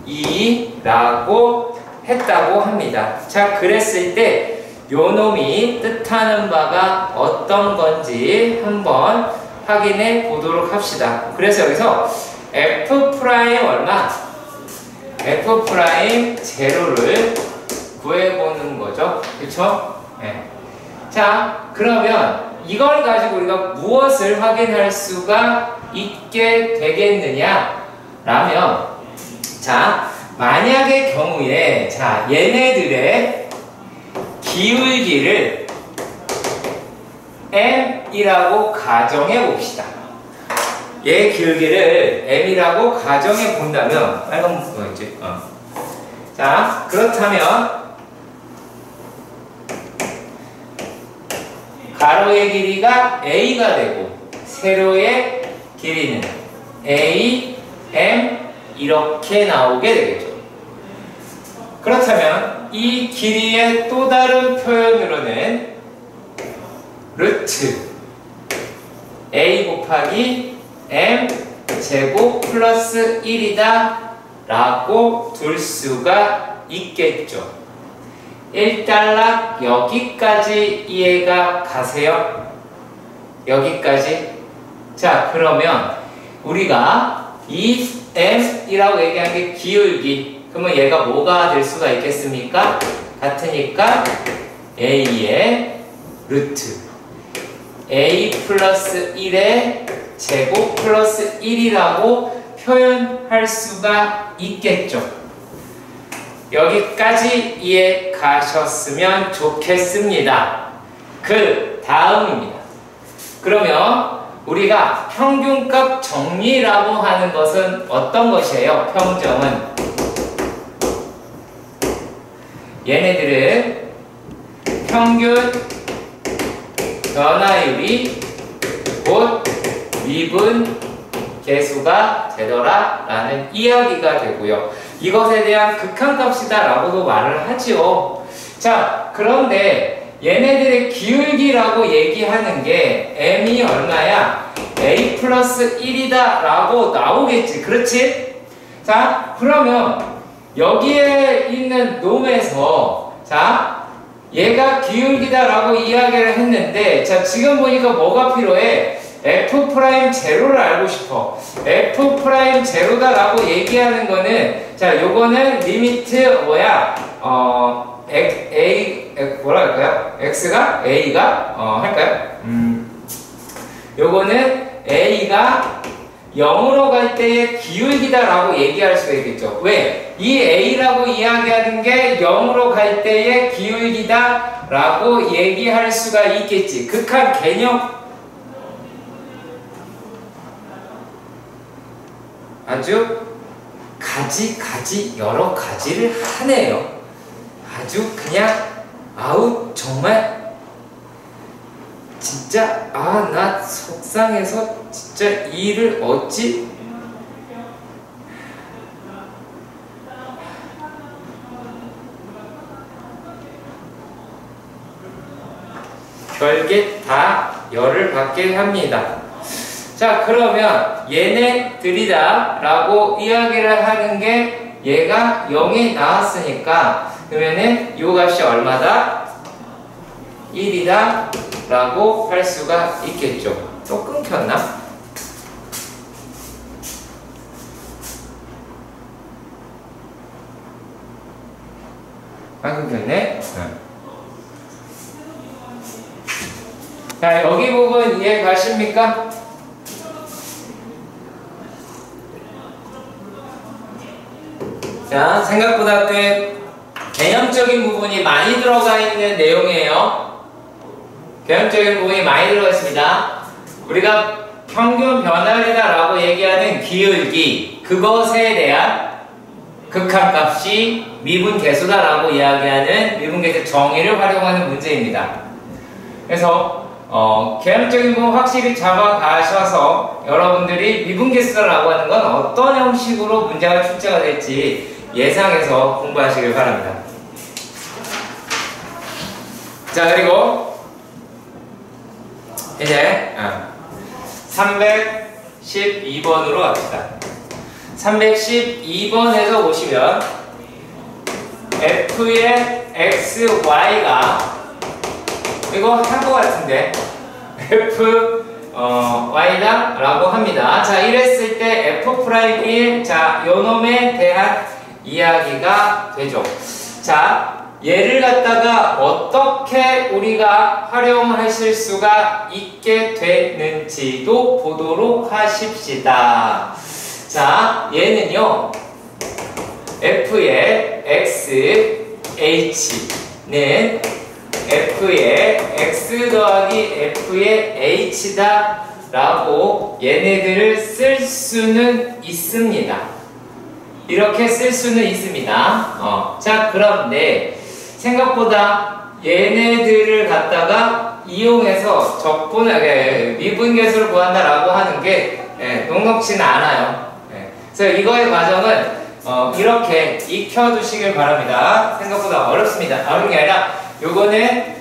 2라고 했다고 합니다. 자, 그랬을 때 요 놈이 뜻하는 바가 어떤 건지 한번 확인해 보도록 합시다. 그래서 여기서 f 프라임 얼마? f 프라임 제로를 구해보는 거죠. 그쵸? 네. 자, 그러면 이걸 가지고 우리가 무엇을 확인할 수가 있게 되겠느냐? 라면, 자, 만약의 경우에, 자, 얘네들의 기울기를 m이라고 가정해 봅시다. 얘 기울기를 m이라고 가정해 본다면, 빨간 뭐였지? 자, 그렇다면, 가로의 길이가 a가 되고, 세로의 길이는 a, m, 이렇게 나오게 되겠죠. 그렇다면 이 길이의 또 다른 표현으로는 루트 a 곱하기 m 제곱 플러스 1이다 라고 둘 수가 있겠죠. 일단락 여기까지 이해가 가세요? 여기까지? 자, 그러면 우리가 이 m이라고 얘기한 게 기울기. 그러면 얘가 뭐가 될 수가 있겠습니까? 같으니까 a의 루트 a 플러스 1의 제곱 플러스 1이라고 표현할 수가 있겠죠. 여기까지 이해 가셨으면 좋겠습니다. 그 다음입니다. 그러면 우리가 평균값 정리라고 하는 것은 어떤 것이에요? 평정은 얘네들은 평균 변화율이 곧 미분 계수가 되더라 라는 이야기가 되고요. 이것에 대한 극한값이다 라고도 말을 하지요. 자, 그런데 얘네들의 기울기라고 얘기하는 게 m이 얼마야? a 플러스 1이다 라고 나오겠지. 그렇지? 자, 그러면 여기에 있는 놈에서 자, 얘가 기울기다 라고 이야기를 했는데 자, 지금 보니까 뭐가 필요해? f 프라임 제로를 알고 싶어. f 프라임 제로다 라고 얘기하는 거는 자, 요거는 리미트 뭐야? 뭐라 할까요? x가 a가 할까요? 요거는 a가 0으로 갈 때의 기울기다라고 얘기할 수가 있겠죠. 왜? 이 A라고 이야기하는 게 0으로 갈 때의 기울기다라고 얘기할 수가 있겠지. 극한 개념 아주 여러 가지를 하네요. 아주 그냥 아우 정말 진짜 나 속상해서 진짜 이 일을 어찌 별게 다 열을 받게 합니다. 자, 그러면 얘네들이다 라고 이야기를 하는 게 얘가 0이 나왔으니까 그러면은 요 값이 얼마다? 1이다 라고 할 수가 있겠죠. 또 끊겼나? 끊겼네? 자, 여기 부분 이해 가십니까? 자, 생각보다 꽤 개념적인 부분이 많이 들어가 있는 내용이에요. 개념적인 부분이 많이 들어가 있습니다. 우리가 평균 변화율이다 라고 얘기하는 기울기, 그것에 대한 극한값이 미분계수다 라고 이야기하는 미분계수 정의를 활용하는 문제입니다. 그래서 개념적인 부분 확실히 잡아가셔서 여러분들이 미분계수다라고 하는 건 어떤 형식으로 문제가 출제가 될지 예상해서 공부하시길 바랍니다. 자, 그리고 이제 312번으로 갑시다. 312번에서 보시면 f의 x, y가 이거 한 거 같은데 f y다 라고 합니다. 자, 이랬을 때 f'1, 자, 요놈에 대한 이야기가 되죠. 자, 얘를 갖다가 어떻게 우리가 활용하실 수가 있게 되는지도 보도록 하십시다. 자, 얘는요, f의 x, h는 f의 x 더하기 f의 h다 라고 얘네들을 쓸 수는 있습니다. 이렇게 쓸 수는 있습니다. 자, 그런데 생각보다 얘네들을 갖다가 이용해서 미분계수를 구한다 라고 하는 게 녹록지는 않아요. 그래서 이거의 과정은 이렇게 익혀두시길 바랍니다. 생각보다 어렵습니다. 어려운 게 아니라 요거는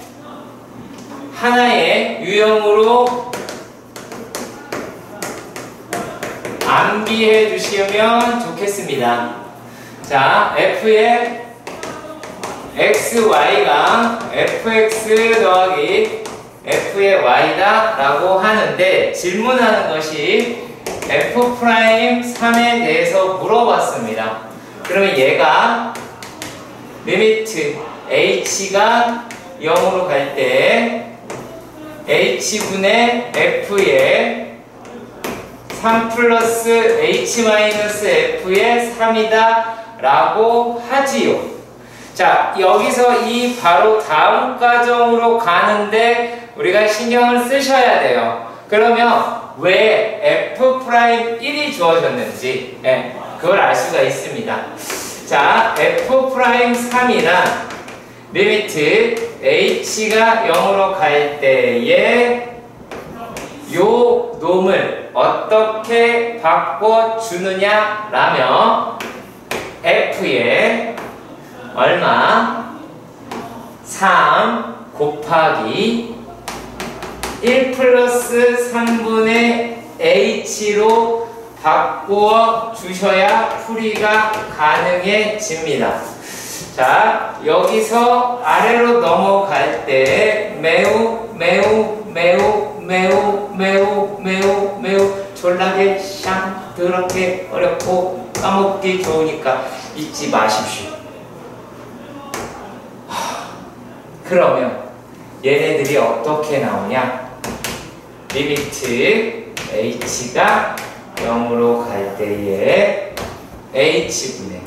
하나의 유형으로 암기해 주시면 좋겠습니다. 자, f의 x, y가 fx 더하기 f의 y다 라고 하는데 질문하는 것이 f'3에 대해서 물어봤습니다. 그러면 얘가 리미트 h가 0으로 갈 때 h분의 f의 3 플러스 h 마이너스 f의 3이다 라고 하지요. 자, 여기서 이 바로 다음 과정으로 가는데 우리가 신경을 쓰셔야 돼요. 그러면 왜 f'1이 주어졌는지 그걸 알 수가 있습니다. 자, f'3이란 리미트 h가 0으로 갈 때에 요 놈을 어떻게 바꿔주느냐 라면 f의 얼마? 3 곱하기 1 플러스 3분의 h로 바꾸어 주셔야 풀이가 가능해집니다. 자, 여기서 아래로 넘어갈 때 매우 졸라게 샹 더럽게 어렵고 까먹기 좋으니까 잊지 마십시오. 그러면 얘네들이 어떻게 나오냐? 리미트 h가 0으로 갈 때에 h분의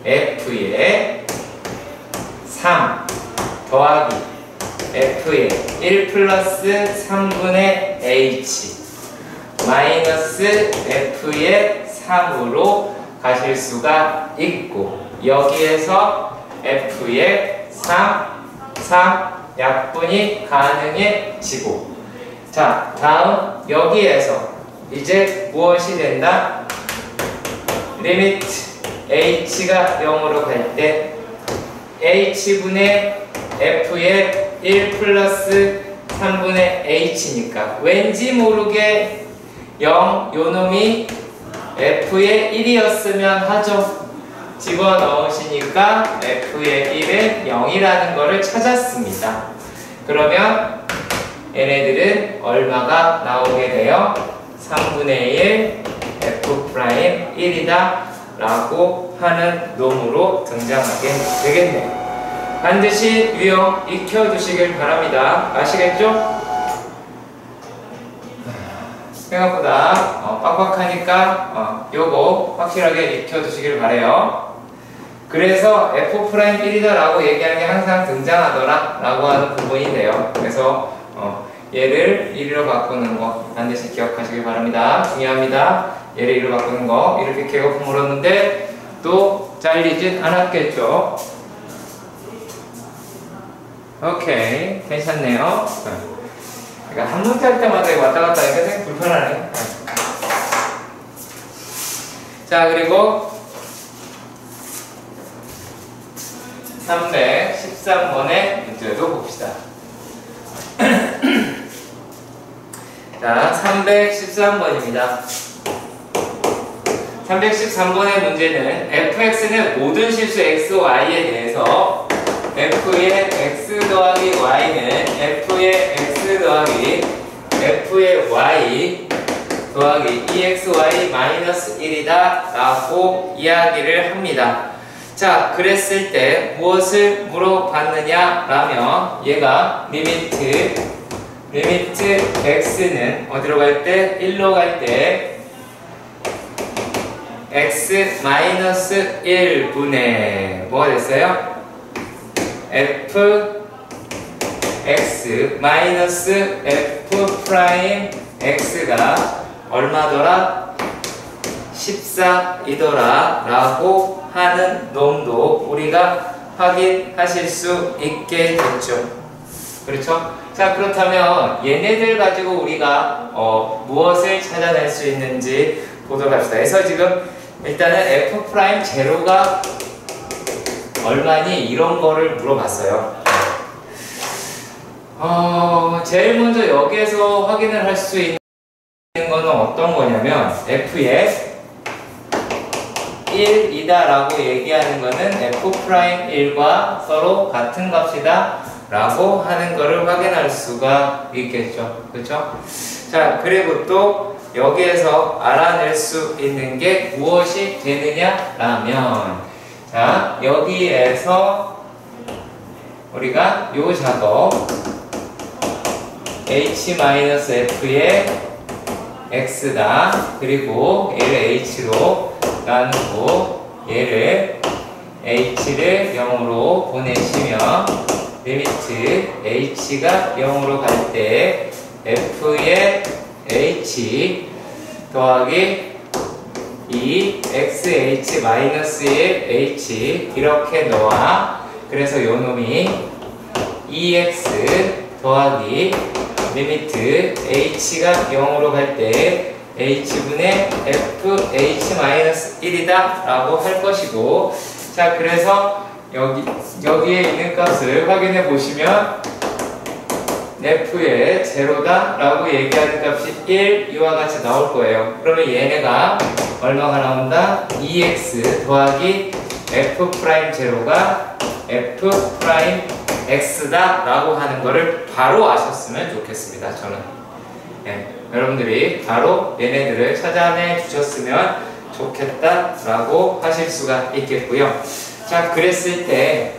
f의 3 더하기 f의 1 플러스 3분의 h 마이너스 f의 3으로 가실 수가 있고, 여기에서 f의 3 약분이 가능해지고, 자, 다음 여기에서 이제 무엇이 된다? 리미트 h가 0으로 갈 때 h분의 f의 1 플러스 3분의 h니까 왠지 모르게 0, 요놈이 f의 1이었으면 하죠. 집어넣으시니까 f의 1은 0이라는 것을 찾았습니다. 그러면 얘네들은 얼마가 나오게 돼요? 3분의 1 f'1이다 라고 하는 놈으로 등장하게 되겠네요. 반드시 유형 익혀두시길 바랍니다. 아시겠죠? 생각보다 빡빡하니까 요거 확실하게 익혀두시길 바래요. 그래서 f'1이다 라고 얘기하는 게 항상 등장하더라 라고 하는 부분인데요. 그래서 얘를 1로 바꾸는 거 반드시 기억하시길 바랍니다. 중요합니다. 얘를 1로 바꾸는 거. 이렇게 개거품 물었는데 또 잘리진 않았겠죠. 오케이, 괜찮네요. 그러니까 한 문제 할 때마다 왔다 갔다 하니까 되게 불편하네. 자, 그리고 313번의 문제도 봅시다. 자, 313번입니다. 313번의 문제는 fx는 모든 실수 x, y에 대해서 f의 x 더하기 y는 f의 x 더하기 f의 y 더하기 2xy 마이너스 1이다 라고 이야기를 합니다. 자, 그랬을 때 무엇을 물어봤느냐 라면 얘가 리미트 x는 어디로 갈 때? 1로 갈 때 x 마이너스 1분의 뭐가 됐어요? f x 마이너스 f 프라임 x가 얼마더라? 14이더라 라고 하는 놈도 우리가 확인하실 수 있게 됐죠. 그렇죠? 자, 그렇다면 얘네들 가지고 우리가 무엇을 찾아낼 수 있는지 보도록 합시다. 그래서 지금 일단은 f 프라임 제로가 얼마니? 이런 거를 물어봤어요. 제일 먼저 여기에서 확인을 할 수 있는 거는 어떤 거냐면 f의 1이다 라고 얘기하는 거는 f'1과 서로 같은 값이다 라고 하는 거를 확인할 수가 있겠죠. 그렇죠? 자, 그리고 또 여기에서 알아낼 수 있는 게 무엇이 되느냐 라면, 자, 여기에서 우리가 요 작업 h-f의 x다. 그리고 얘를 h로 나누고 얘를 h를 0으로 보내시면 리미트 h가 0으로 갈 때 f의 h 더하기 2 xh 마이너스 1 h 이렇게 넣어. 그래서 요 놈이 2x 더하기 리미트 h가 0으로 갈 때 h분의 fh-1이다 라고 할 것이고, 자, 그래서 여기에 있는 값을 확인해 보시면 f의 제로다 라고 얘기하는 값이 1 이와 같이 나올 거예요. 그러면 얘네가 얼마가 나온다? 2x 더하기 f'0가 f'(x)다 라고 하는 거를 바로 아셨으면 좋겠습니다. 저는 여러분들이 바로 얘네들을 찾아내 주셨으면 좋겠다 라고 하실 수가 있겠고요. 자, 그랬을 때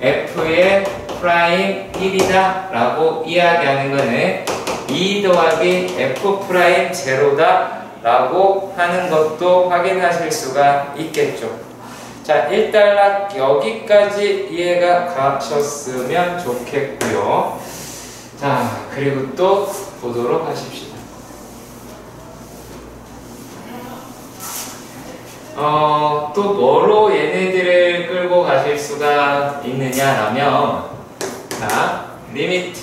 f의 프라임 1이다 라고 이야기하는 거는 2 더하기 f 프라임 제로다 라고 하는 것도 확인하실 수가 있겠죠. 자, 1단락 여기까지 이해가 가셨으면 좋겠고요. 자, 그리고 또 보도록 하십시다. 또 뭐로 얘네들을 끌고 가실 수가 있느냐라면, 자, 리미트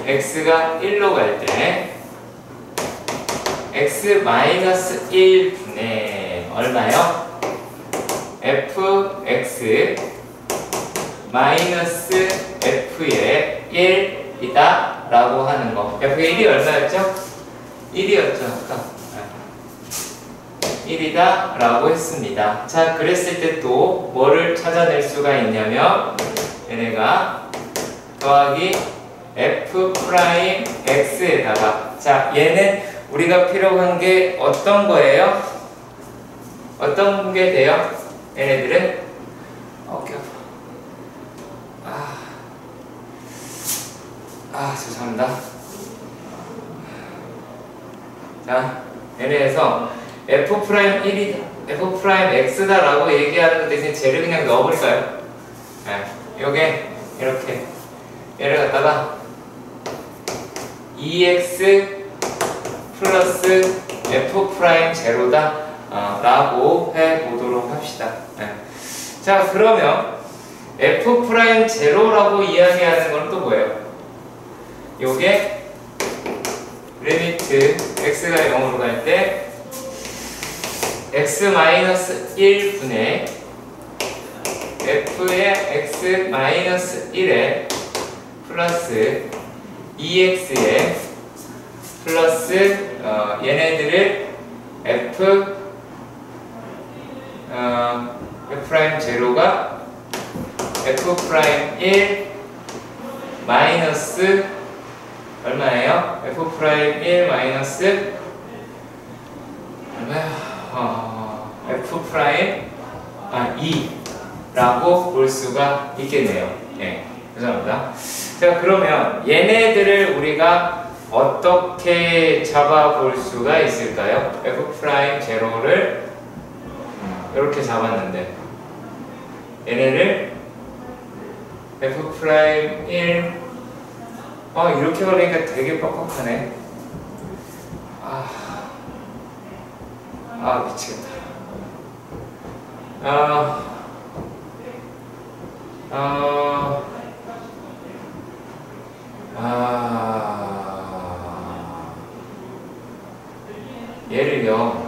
x가 1로 갈 때 x-1분의 얼마요? fx 마이너스 f의 1이다 라고 하는 거. f의 1이 얼마였죠? 1이었죠 아까. 1이다 라고 했습니다. 자, 그랬을 때 또 뭐를 찾아낼 수가 있냐면 얘네가 더하기 f 프라임 x에다가, 자, 얘는 우리가 필요한 게 어떤 거예요? 어떤 게 돼요? 얘네들은 어깨 아파. 죄송합니다. 자, 얘네에서 f 프라임 1이다, f 프라임 x다 라고 얘기하는 것 대신 쟤를 그냥 넣어버릴까요? 네, 요게 이렇게 얘를 갖다가 2x 플러스 f 프라임 제로다 라고 해보도록 합시다. 네. 자, 그러면 f 프라임 제로라고 이야기하는 건 또 뭐예요? 요게 리미트 x가 0으로 갈 때 x-1분의 f의 x-1에 플러스 2x에 플러스 얘네들을 f 프라임 제로가 f 프라임 1 마이너스 얼마예요? f 프라임 1 마이너스 얼마야? f 프라임 2라고 볼 수가 있겠네요. 네, 죄송합니다. 자, 그러면 얘네들을 우리가 어떻게 잡아볼 수가 있을까요? f 프라임 제로를 이렇게 잡았는데 얘네를 f 프라임 1 이렇게 걸리니까 되게 뻑뻑하네. 미치겠다. 얘를요.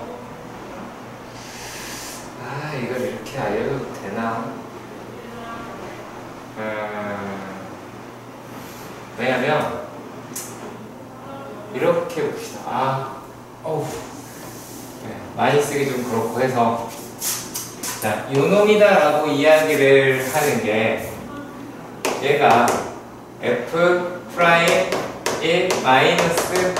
이걸 이렇게 알려도 되나? 왜냐면 이렇게 봅시다. 네, 많이 쓰기 좀 그렇고 해서, 자, 요놈이다 라고 이야기를 하는 게 얘가 f 프라임 1 마이너스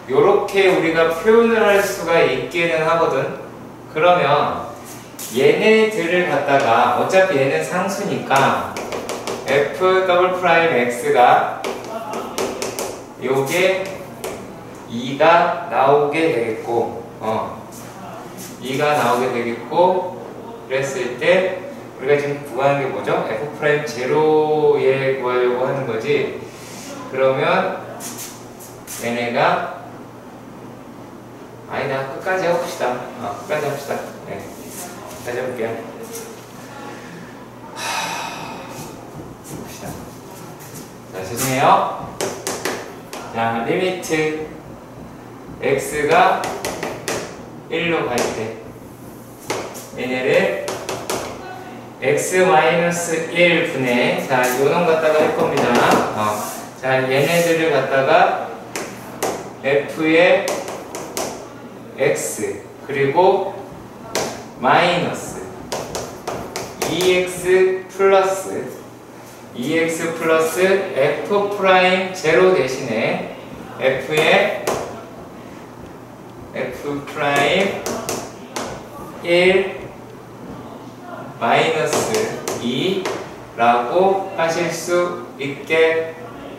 요렇게 우리가 표현을 할 수가 있기는 하거든. 그러면 얘네들을 갖다가 어차피 얘는 상수니까 f 더블 프라임 x가 요게 2가 나오게 되겠고 2가 나오게 되겠고, 그랬을 때 우리가 지금 구하는 게 뭐죠? f 프라임 제로에 구하려고 하는 거지. 그러면 얘네가 아니다, 끝까지 해봅시다. 끝까지 합시다. 네, 끝까지 해볼게요. 봅시다. 자, 죄송해요. 자, 리미트 x가 1로 갈 때 얘네를 x-1분의, 자, 요놈 갖다가 할 겁니다. 자, 얘네들을 갖다가 f의 x 그리고 마이너스 2x 플러스 f 프라임 제로 대신에 f의 f 프라임 1 마이너스 2라고 하실 수 있게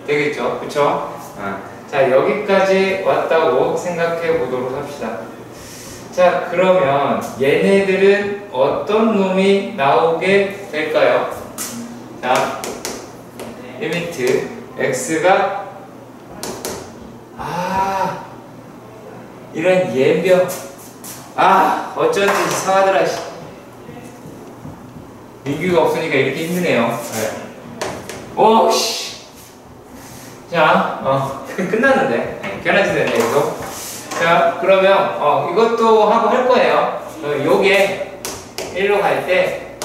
되겠죠. 그쵸? 자, 여기까지 왔다고 생각해 보도록 합시다. 자, 그러면 얘네들은 어떤 놈이 나오게 될까요? 자, 리미트 x가 이런 예병 어쩐지 이상하더라. 민규가 없으니까 이렇게 힘드네요. 네. 오씨. 자, 끝났는데. 네, 변화지되네, 이거. 자, 그러면, 이것도 하고 할 거예요. 요게 1로 갈 때,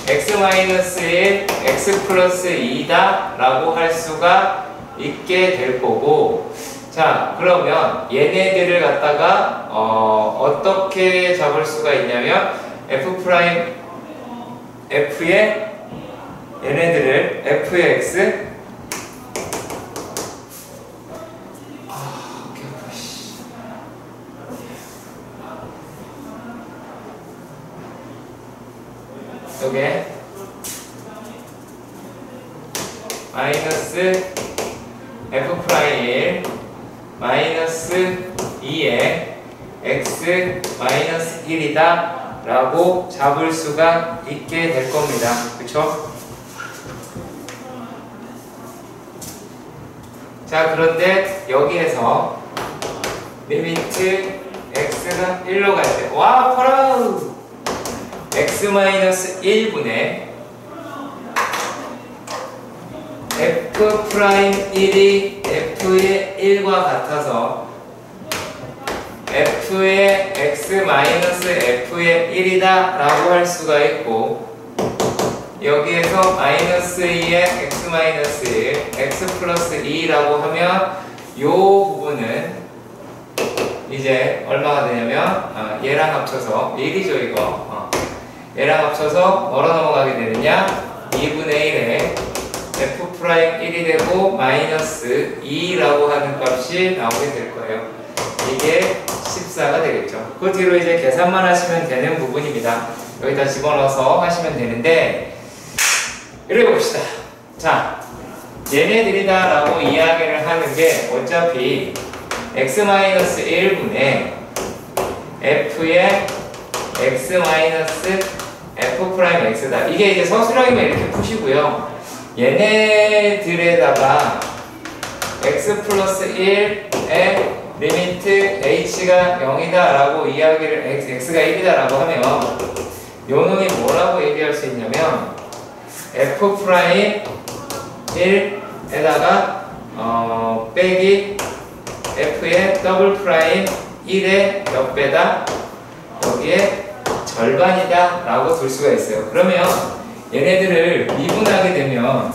x-1, x 플러스 2다 라고 할 수가 있게 될 거고, 자, 그러면 얘네들을 갖다가, 어떻게 잡을 수가 있냐면, f의 얘네들을 f의 x 요게 마이너스 f 프라임 마이너스 2에 x 마이너스 1이다 라고 잡을 수가 있게 될 겁니다. 그쵸? 자, 그런데 여기에서 리미트 x가 1로 갈 때, 와, 퍼라우! x-1분의 f'1이 f의 1과 같아서 f의 x-f의 1이다 라고 할 수가 있고, 여기에서 마이너스 2의 x-1 x 플러스 2라고 하면 요 부분은 이제 얼마가 되냐면 얘랑 합쳐서 1이죠 이거. 얘랑 합쳐서 뭐로 넘어가게 되느냐, 2분의 1에 f'1이 되고 마이너스 2라고 하는 값이 나오게 될 거예요. 이게 14가 되겠죠. 그 뒤로 이제 계산만 하시면 되는 부분입니다. 여기다 집어넣어서 하시면 되는데, 이렇게 봅시다. 자, 얘네들이다 라고 이야기를 하는 게 어차피 x-1분의 f의 x-f'x다. 이게 이제 서술형이면 이렇게 푸시고요. 얘네들에다가 x 플러스 1의 리미트 h가 0이다 라고 이야기를, x가 1이다 라고 하면 요 놈이 뭐라고 얘기할 수 있냐면 f'1에다가 빼기 f의 더블 프라임 1의 몇 배다? 여기에 절반이다 라고 둘 수가 있어요. 그러면 얘네들을 미분하게 되면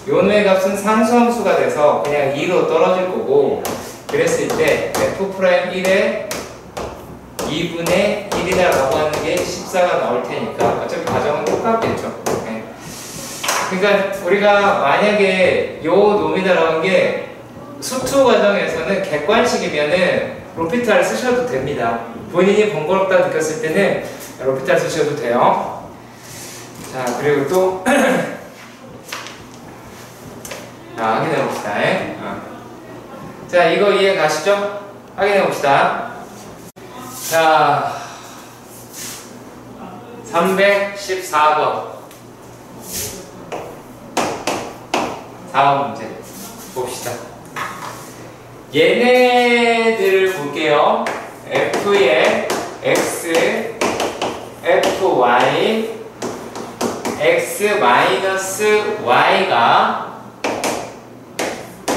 요 놈의 값은 상수함수가 돼서 그냥 2로 떨어질 거고, 그랬을 때 f'1의 2분의 1이다 라고 하는 게 14가 나올 테니까 어차피 가정은 똑같겠죠. 네. 그러니까 우리가 만약에 요 놈이다 라는 게 수투 과정에서는 객관식이면은 로피탈 쓰셔도 됩니다. 본인이 번거롭다 느꼈을 때는 로피탈 쓰셔도 돼요. 자, 그리고 또 확인해 봅시다. 자, 이거 이해 가시죠? 확인해 봅시다. 자, 314번 4번 문제 봅시다. 얘네들을 볼게요. f의 x, fy, x-y가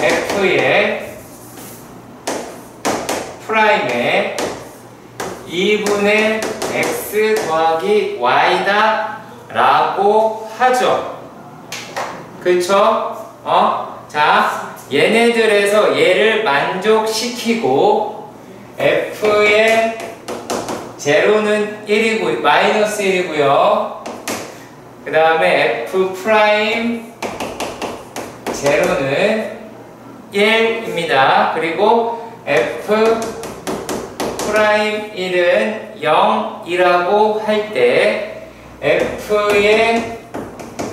f의 프라임에 2분의 x 더하기 y다 라고 하죠. 그쵸? 자, 얘네들에서 얘를 만족시키고 f의 제로는 1이고 마이너스 1이고요. 그 다음에 f 프라임 제로는 1입니다. 그리고 f 프라임 1은 0이라고 할 때 f의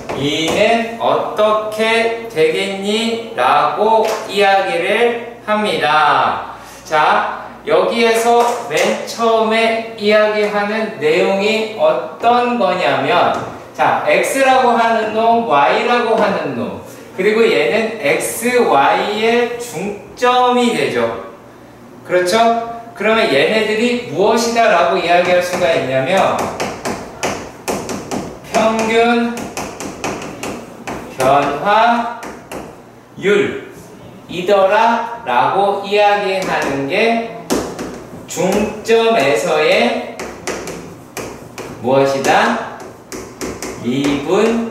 2는 어떻게 되겠니? 라고 이야기를 합니다. 자, 여기에서 맨 처음에 이야기하는 내용이 어떤 거냐면, 자, x라고 하는 놈, y라고 하는 놈, 그리고 얘는 x, y의 중점이 되죠. 그렇죠? 그러면 얘네들이 무엇이다 라고 이야기할 수가 있냐면, 평균 변화율이더라 라고 이야기하는 게 중점에서의 무엇이다? 미분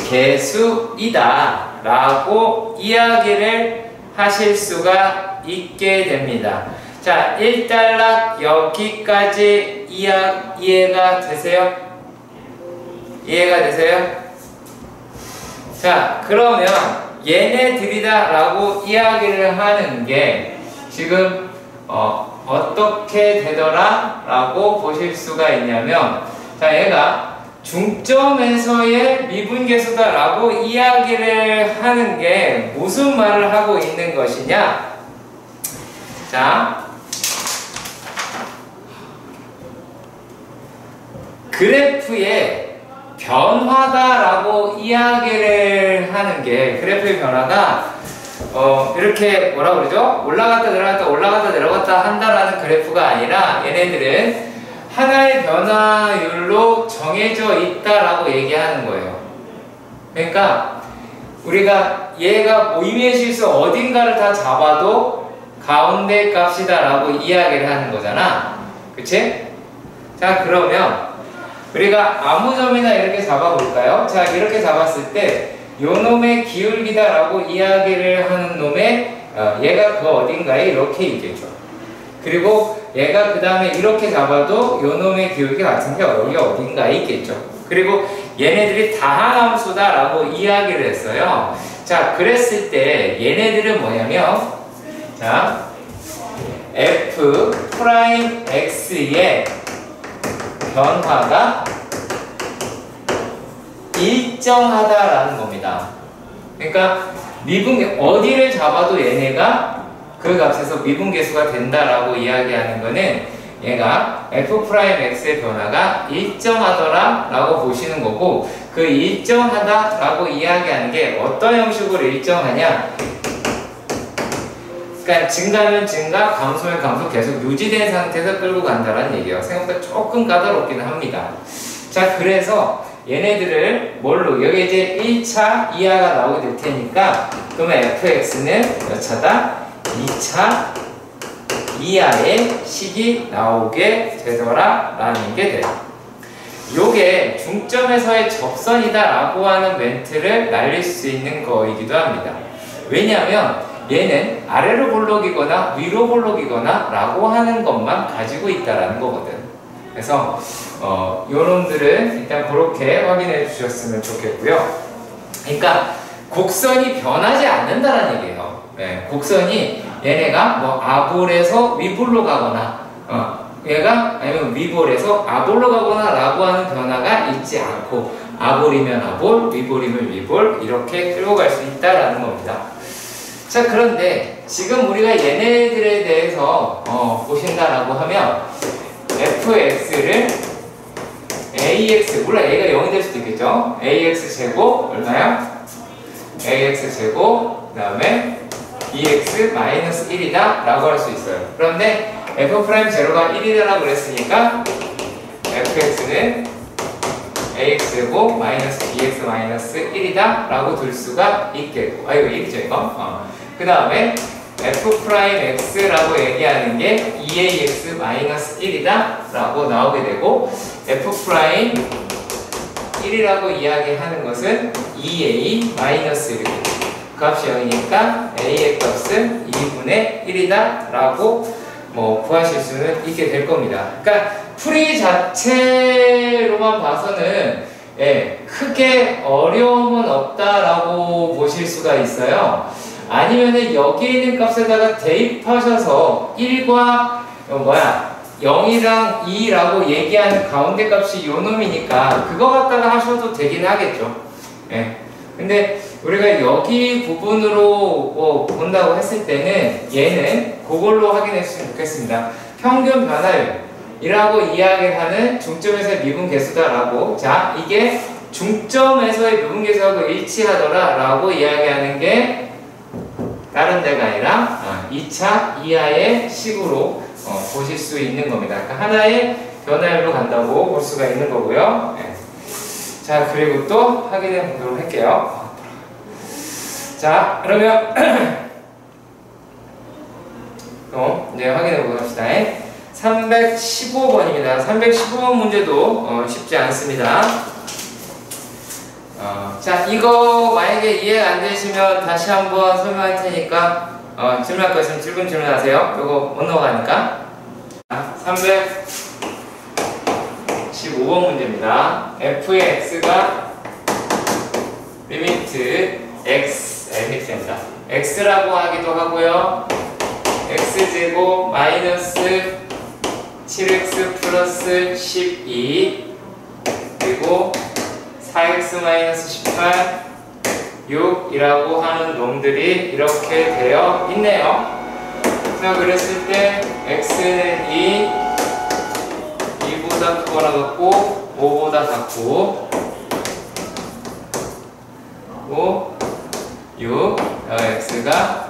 계수이다 라고 이야기를 하실 수가 있게 됩니다. 자, 1단락 여기까지 이해가 되세요? 이해가 되세요? 자, 그러면 얘네들이다 라고 이야기를 하는 게 지금 어떻게 되더라 라고 보실 수가 있냐면, 자, 얘가 중점에서의 미분계수다 라고 이야기를 하는 게 무슨 말을 하고 있는 것이냐? 자, 그래프의 변화다라고 이야기를 하는 게, 그래프의 변화가 이렇게 뭐라 그러죠? 올라갔다 내려갔다 올라갔다 내려갔다 한다라는 그래프가 아니라 얘네들은 하나의 변화율로 정해져 있다라고 얘기하는 거예요. 그러니까 우리가 얘가 모임의 실수 어딘가를 다 잡아도 가운데 값이다라고 이야기를 하는 거잖아. 그치? 자, 그러면 우리가 아무 점이나 이렇게 잡아볼까요? 자, 이렇게 잡았을 때 요 놈의 기울기다라고 이야기를 하는 놈의 얘가 그 어딘가에 이렇게 있겠죠. 그리고 얘가 그 다음에 이렇게 잡아도 요 놈의 기울기 같은 게 여기 어딘가에 있겠죠. 그리고 얘네들이 다함수다라고 이야기를 했어요. 자, 그랬을 때 얘네들은 뭐냐면, 자, f 프라임 x의 변화가 일정하다라는 겁니다. 그러니까 미분 어디를 잡아도 얘네가 그 값에서 미분계수가 된다라고 이야기하는 거는 얘가 f 프라임 x의 변화가 일정하더라 라고 보시는 거고, 그 일정하다 라고 이야기하는 게 어떤 형식으로 일정하냐, 그러니까 증가면 증가, 감소면 감소 계속 유지된 상태에서 끌고 간다는 얘기예요. 생각보다 조금 까다롭기는 합니다. 자, 그래서 얘네들을 뭘로, 여기 이제 1차 이하가 나오게 될 테니까, 그러면 fx는 몇 차다? 2차 이하의 식이 나오게 되더라 라는 게 돼요. 요게 중점에서의 접선이다 라고 하는 멘트를 날릴 수 있는 거이기도 합니다. 왜냐하면 얘는 아래로 볼록이거나 위로 볼록이거나 라고 하는 것만 가지고 있다라는 거거든. 그래서 요놈들은 일단 그렇게 확인해 주셨으면 좋겠고요. 그러니까 곡선이 변하지 않는다는 얘기예요. 네, 곡선이 얘네가 뭐 아볼에서 위볼로 가거나 얘가 아니면 위볼에서 아볼로 가거나 라고 하는 변화가 있지 않고, 아볼이면 아볼, 위볼이면 위볼 이렇게 끌고 갈 수 있다라는 겁니다. 자, 그런데 지금 우리가 얘네들에 대해서 보신다라고 하면 fx를 ax, 물론 a가 0이 될 수도 있겠죠. ax 제곱 얼마야? ax 제곱 그 다음에 bx 마이너스 1이다 라고 할 수 있어요. 그런데 f 프라임 제로가 1이라고 그랬으니까 fx는 ax 제곱 마이너스 bx 마이너스 1이다 라고 둘 수가 있겠고, 이거 1이죠 이거. 그 다음에 f 프라임 x라고 얘기하는 게 2ax 마이너스 1이다 라고 나오게 되고, f 프라임 1이라고 이야기하는 것은 2a 마이너스 1, 그 값이 0이니까 a의 값은 2분의 1이다 라고 구하실 수는 있게 될 겁니다. 그러니까 풀이 자체로만 봐서는 크게 어려움은 없다라고 보실 수가 있어요. 아니면은 여기 있는 값에다가 대입하셔서 1과 0이랑 2라고 얘기하는 가운데 값이 요 놈이니까 그거 갖다가 하셔도 되긴 하겠죠. 근데 우리가 여기 부분으로 본다고 했을 때는 얘는 그걸로 확인해 주시면 좋겠습니다. 평균 변화율이라고 이야기하는 중점에서의 미분계수다라고. 자, 이게 중점에서의 미분계수하고 일치하더라 라고 이야기하는 게 다른 데가 아니라 2차 이하의 식으로 보실 수 있는 겁니다. 그러니까 하나의 변화율로 간다고 볼 수가 있는 거고요. 네. 자, 그리고 또 확인해 보도록 할게요. 자, 그러면 이제 확인해 보도록 합시다. 315번입니다. 315번 문제도 쉽지 않습니다. 자, 이거 만약에 이해가 안 되시면 다시 한번 설명할 테니까 질문할 거 있으면 질문 질문하세요. 이거 못 넘어가니까. 315번 문제입니다. f의 x가 리미트 x입니다. x라고 하기도 하고요. x제곱 마이너스 7x 플러스 12 그리고 4x 마이너스 18 6이라고 하는 놈들이 이렇게 되어 있네요. 자, 그랬을 때 x는 2보다 크거나 같고 5보다 작고 6 x가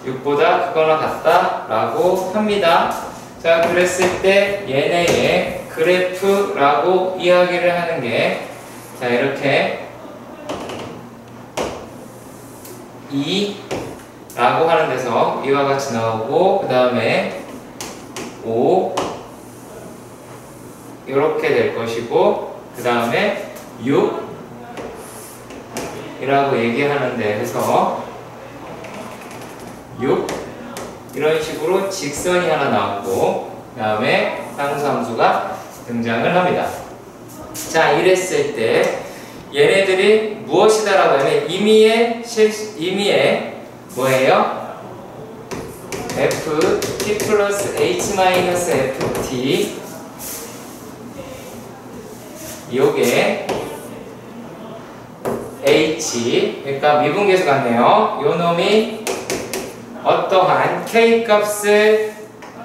6보다 크거나 같다 라고 합니다. 자, 그랬을 때 얘네의 그래프라고 이야기를 하는 게 자, 이렇게 2라고 하는 데서 이와 같이 나오고 그 다음에 5 이렇게 될 것이고 그 다음에 6 이라고 얘기하는 데에서 6 이런 식으로 직선이 하나 나오고 그 다음에 상수함수가 등장을 합니다. 자, 이랬을 때 얘네들이 무엇이다 라고 하면 임의의 뭐예요? ft 플러스 h 마이너스 ft 요게 h 그러니까 미분계수 같네요. 요 놈이 어떠한 k 값을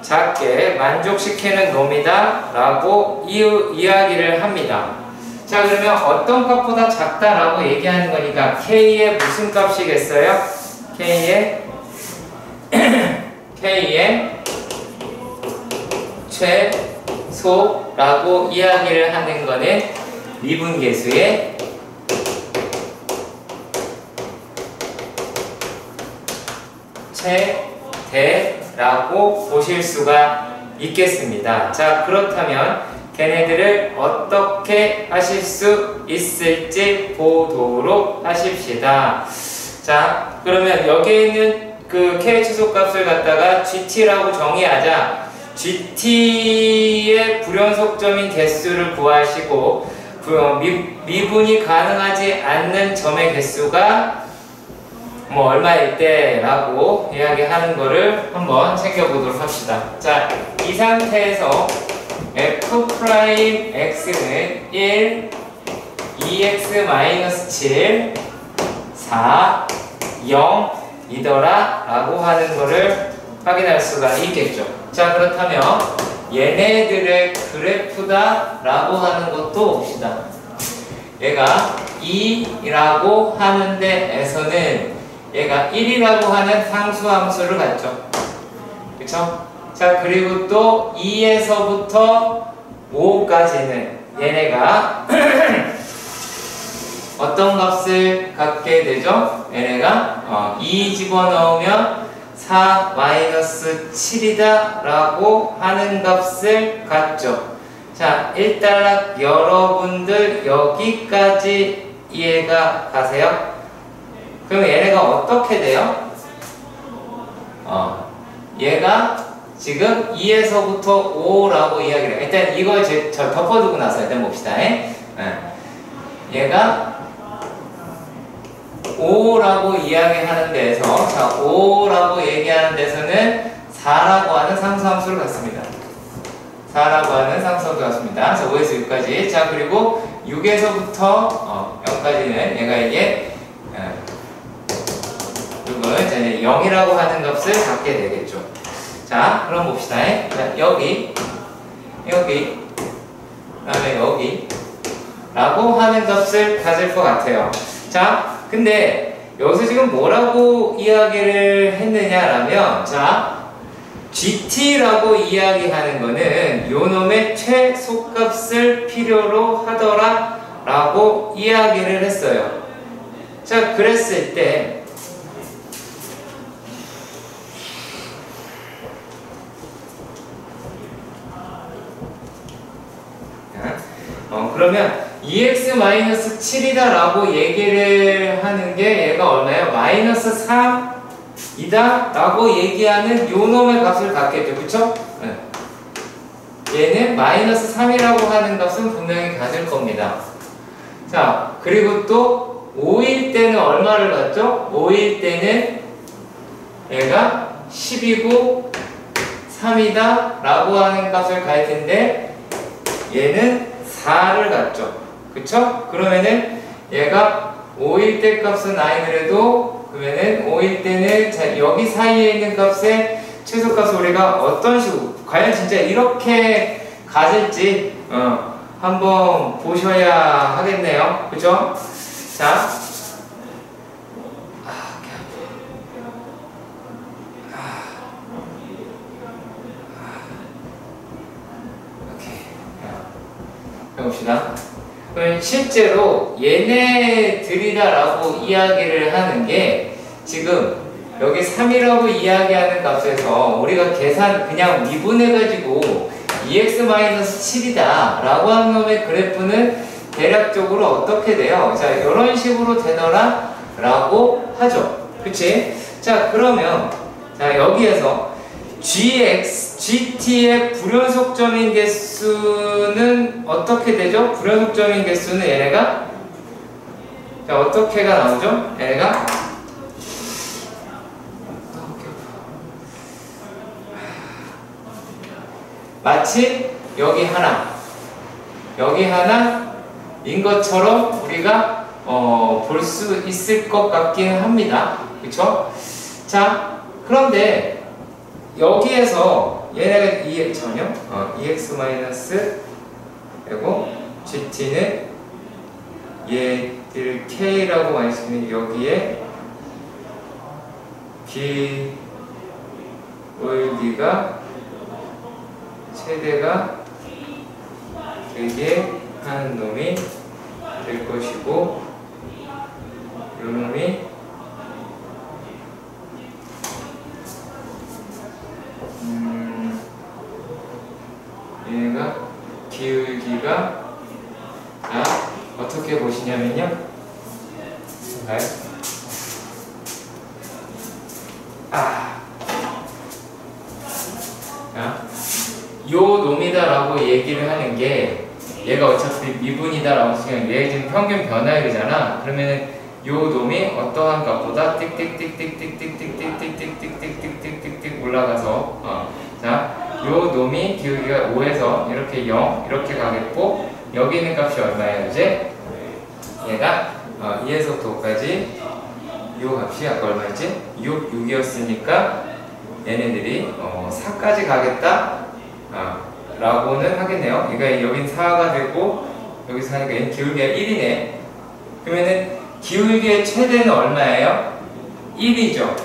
작게 만족시키는 놈이다 라고 이야기를 합니다. 자, 그러면 어떤 값보다 작다라고 얘기하는 거니까 k의 무슨 값이겠어요? k의 최소라고 이야기를 하는 거는 미분계수의 최대라고 보실 수가 있겠습니다. 자, 그렇다면 걔네들을 어떻게 하실 수 있을지 보도록 하십시다. 자, 그러면 여기에 있는 그 k 최소값을 갖다가 gt라고 정의하자. gt의 불연속점인 개수를 구하시고 미분이 가능하지 않는 점의 개수가 뭐 얼마일 때 라고 이야기하는 거를 한번 챙겨보도록 합시다. 자, 이 상태에서 f'x는 1, 2x-7, 4, 0 이더라 라고 하는 거를 확인할 수가 있겠죠. 자, 그렇다면 얘네들의 그래프다 라고 하는 것도 봅시다. 얘가 2라고 하는 데에서는 얘가 1이라고 하는 상수함수를 갖죠. 그쵸? 자, 그리고 또 2에서부터 5까지는 얘네가 어떤 값을 갖게 되죠? 얘네가 2 집어넣으면 4-7이다 라고 하는 값을 갖죠. 자, 일단락 여러분들 여기까지 이해가 가세요? 그럼 얘네가 어떻게 돼요? 얘가 지금 2에서부터 5라고 이야기를 해요. 일단 이걸 저 덮어두고 나서 일단 봅시다. 얘가 5라고 이야기하는 데에서 자, 5라고 얘기하는 데서는 4라고 하는 상수함수를 갖습니다. 4라고 하는 상수함수를 갖습니다. 자, 5에서 6까지. 자, 그리고 6에서부터 0까지는 얘가 이게 그러면 이제 0이라고 하는 값을 갖게 되겠죠. 자, 그럼 봅시다. 자, 여기, 그다음에 여기 라고 하는 값을 가질 것 같아요. 자, 근데 여기서 지금 뭐라고 이야기를 했느냐라면, 자, GT라고 이야기하는 거는 요놈의 최소값을 필요로 하더라 라고 이야기를 했어요. 자, 그랬을 때 그러면 EX-7이다 라고 얘기를 하는 게 얘가 얼마예요? 마이너스 3이다 라고 얘기하는 요놈의 값을 갖겠죠. 그쵸? 네. 얘는 마이너스 3이라고 하는 값은 분명히 가질 겁니다. 자, 그리고 또 5일 때는 얼마를 갖죠? 5일 때는 얘가 10이고 3이다 라고 하는 값을 갈 텐데 얘는 4를 갖죠. 그쵸? 그러면은 얘가 5일 때 값은 아니더라도 그러면은 5일 때는 자, 여기 사이에 있는 값의 최소값을 우리가 어떤 식으로 과연 진짜 이렇게 가질지 한번 보셔야 하겠네요. 그죠? 자, 해봅시다. 그럼 실제로 얘네들이다라고 이야기를 하는 게 지금 여기 3이라고 이야기하는 값에서 우리가 계산 그냥 미분해가지고 EX-7이다 라고 하는 놈의 그래프는 대략적으로 어떻게 돼요? 자, 이런 식으로 되더라 라고 하죠. 그치? 자, 그러면 자 여기에서 GT의 불연속점인 개수는 어떻게 되죠? 불연속점인 개수는 얘네가 자 어떻게가 나오죠? 얘네가 마치 여기 하나인 것처럼 우리가 볼 수 있을 것 같긴 합니다. 그쵸? 자, 그런데 여기에서 얘네가 EX 마이너스 그리고 GT는 얘들 K라고 말씀드린 여기에 기울기가 최대가 되게 하는 놈이 될 것이고 이 놈이 얘가 기울기가 어떻게 보시냐면요. 요 놈이다라고 얘기를 하는 게 얘가 어차피 미분이다라고 생각하면 얘 지금 평균 변화율이잖아. 그러면은 요 놈이 어떠한 값보다 띡띡띡띡띡띡띡띡띡띡띡띡띡띡 올라가서 자, 요 놈이 기울기가 5에서 이렇게 0 이렇게 가겠고 여기 있는 값이 얼마예요? 이제 얘가 2에서부터 5까지 요 값이 아까 얼마였지? 6이었으니까 얘네들이 4까지 가겠다 라고는 하겠네요. 그러니까 여긴 4가 되고 여기서 하니까 얘는 기울기가 1이네. 그러면은 기울기의 최대는 얼마예요? 1이죠.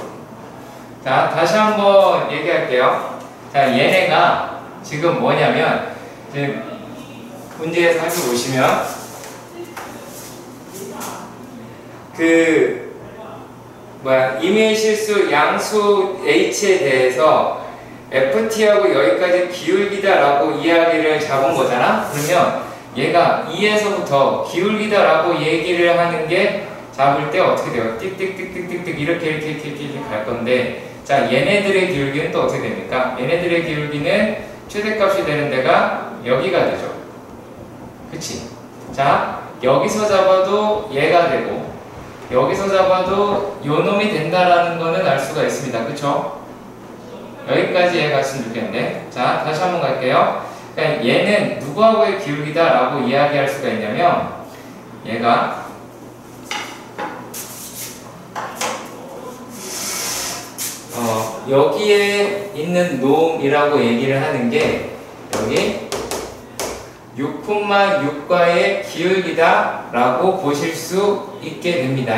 자, 다시 한번 얘기할게요. 자, 얘네가 지금 뭐냐면 지금 문제에서 살펴보시면 임의의 실수 양수 H에 대해서 FT하고 여기까지 기울기다라고 이야기를 잡은 거잖아? 그러면 얘가 2에서부터 기울기다라고 얘기를 하는 게 잡을 때 어떻게 돼요? 띡띡띡띡띡 이렇게 갈 건데 자, 얘네들의 기울기는 또 어떻게 됩니까? 얘네들의 기울기는 최대값이 되는 데가 여기가 되죠. 그치? 자, 여기서 잡아도 얘가 되고 여기서 잡아도 요 놈이 된다라는 거는 알 수가 있습니다. 그쵸? 여기까지 얘 갔으면 좋겠는데 자, 다시 한번 갈게요. 그러니까 얘는 누구하고의 기울기다 라고 이야기할 수가 있냐면 얘가 여기에 있는 놈이라고 얘기를 하는 게 여기 6,6과의 기울기다 라고 보실 수 있게 됩니다.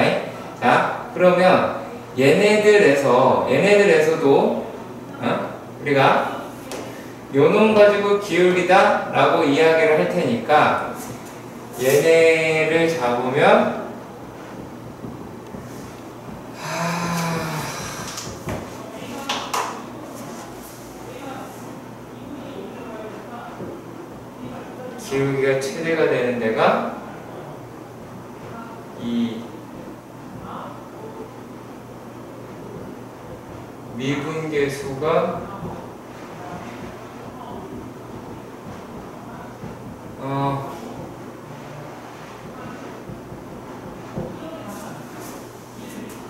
자, 그러면 얘네들에서도 우리가 요 놈 가지고 기울기다 라고 이야기를 할 테니까 얘네를 잡으면 기울기가 최대가 되는 데가 이 미분계수가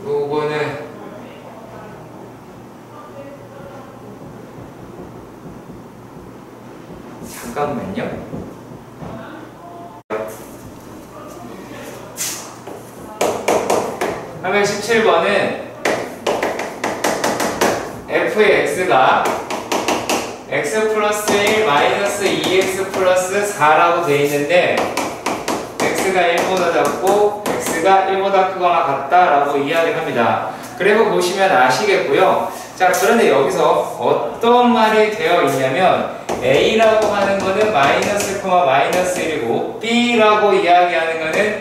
요거는 잠깐만요. 화면 17번은 f의 x가 x 플러스 1 마이너스 2x 플러스 4라고 되어 있는데 x가 1보다 작고 x가 1보다 크거나 같다라고 이야기를 합니다. 그래프 보시면 아시겠고요. 자, 그런데 여기서 어떤 말이 되어 있냐면 a라고 하는 거는 마이너스, 마이너스 1이고 b라고 이야기하는 거는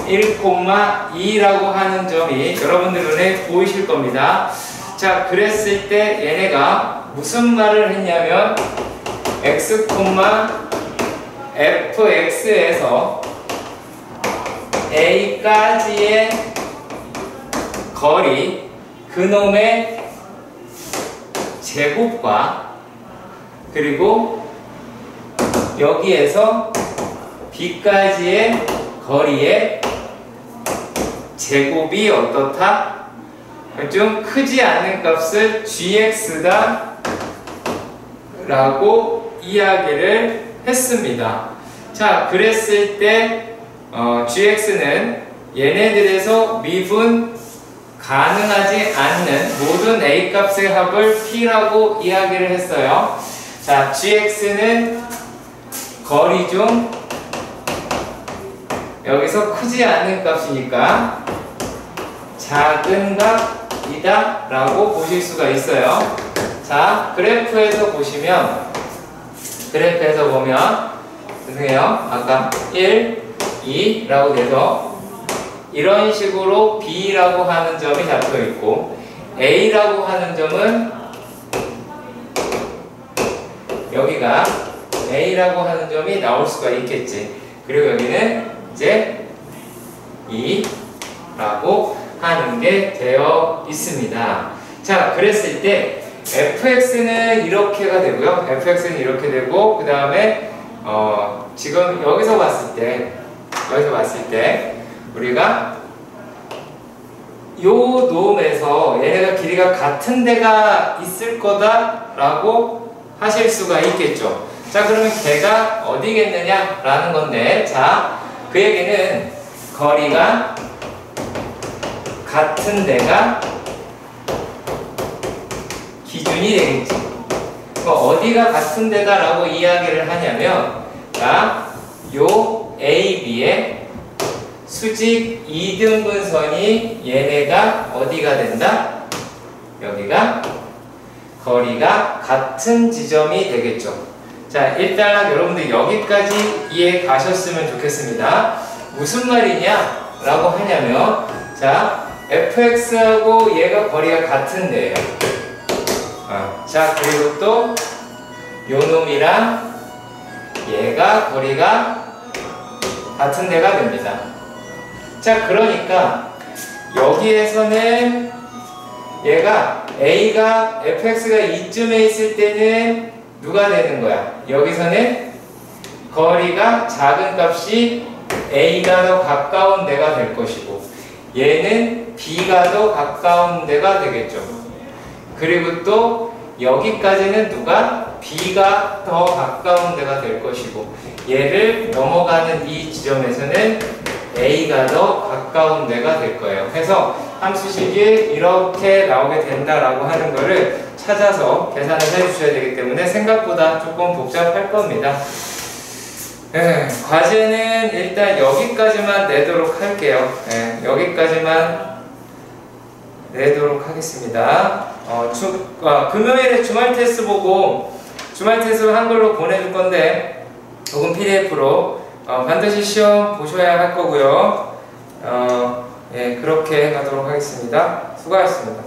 1,2라고 하는 점이 여러분들 눈에 보이실 겁니다. 자, 그랬을 때 얘네가 무슨 말을 했냐면 x, fx에서 a까지의 거리 그놈의 제곱과 그리고 여기에서 b까지의 거리의 제곱이 어떻다? 좀 크지 않은 값을 gx다 라고 이야기를 했습니다. 자, 그랬을 때 gx는 얘네들에서 미분 가능하지 않는 모든 a 값의 합을 p라고 이야기를 했어요. 자, gx는 거리 중 여기서 크지 않은 값이니까 작은 값이다 라고 보실 수가 있어요. 자, 그래프에서 보면 죄송해요. 아까 1, 2 라고 돼서 이런 식으로 B라고 하는 점이 잡혀 있고 A라고 하는 점은 여기가 A라고 하는 점이 나올 수가 있겠지. 그리고 여기는 이제 2라고 하는 게 되어 있습니다. 자, 그랬을 때 fx는 이렇게가 되고요. fx는 이렇게 되고 그 다음에 지금 여기서 봤을 때 우리가 요 놈에서 얘네가 길이가 같은 데가 있을 거다라고 하실 수가 있겠죠. 자, 그러면 걔가 어디겠느냐라는 건데, 자, 그 얘기는 거리가 같은 데가 기준이 되겠지. 어디가 같은 데다라고 이야기를 하냐면, 자, 요 A, B의 수직 2등분선이 얘네가 어디가 된다? 여기가 거리가 같은 지점이 되겠죠. 자, 일단 여러분들 여기까지 이해 가셨으면 좋겠습니다. 무슨 말이냐? 라고 하냐면, 자, fx하고 얘가 거리가 같은데요. 자, 그리고 또 요 놈이랑 얘가 거리가 같은 데가 됩니다. 자, 그러니까 여기에서는 얘가 A가 fx가 이쯤에 있을 때는 누가 되는 거야? 여기서는 거리가 작은 값이 A가 더 가까운 데가 될 것이고 얘는 B가 더 가까운 데가 되겠죠. 그리고 또 여기까지는 누가? B가 더 가까운 데가 될 것이고 얘를 넘어가는 이 지점에서는 A가 더 가까운 데가 될 거예요. 그래서 함수식이 이렇게 나오게 된다라고 하는 거를 찾아서 계산을 해주셔야 되기 때문에 생각보다 조금 복잡할 겁니다. 과제는 일단 여기까지만 내도록 할게요. 여기까지만 내도록 하겠습니다. 금요일에 주말 테스트 보고 주말 테스트 한글로 보내줄 건데 혹은 PDF로 반드시 시험 보셔야 할 거고요. 그렇게 가도록 하겠습니다. 수고하셨습니다.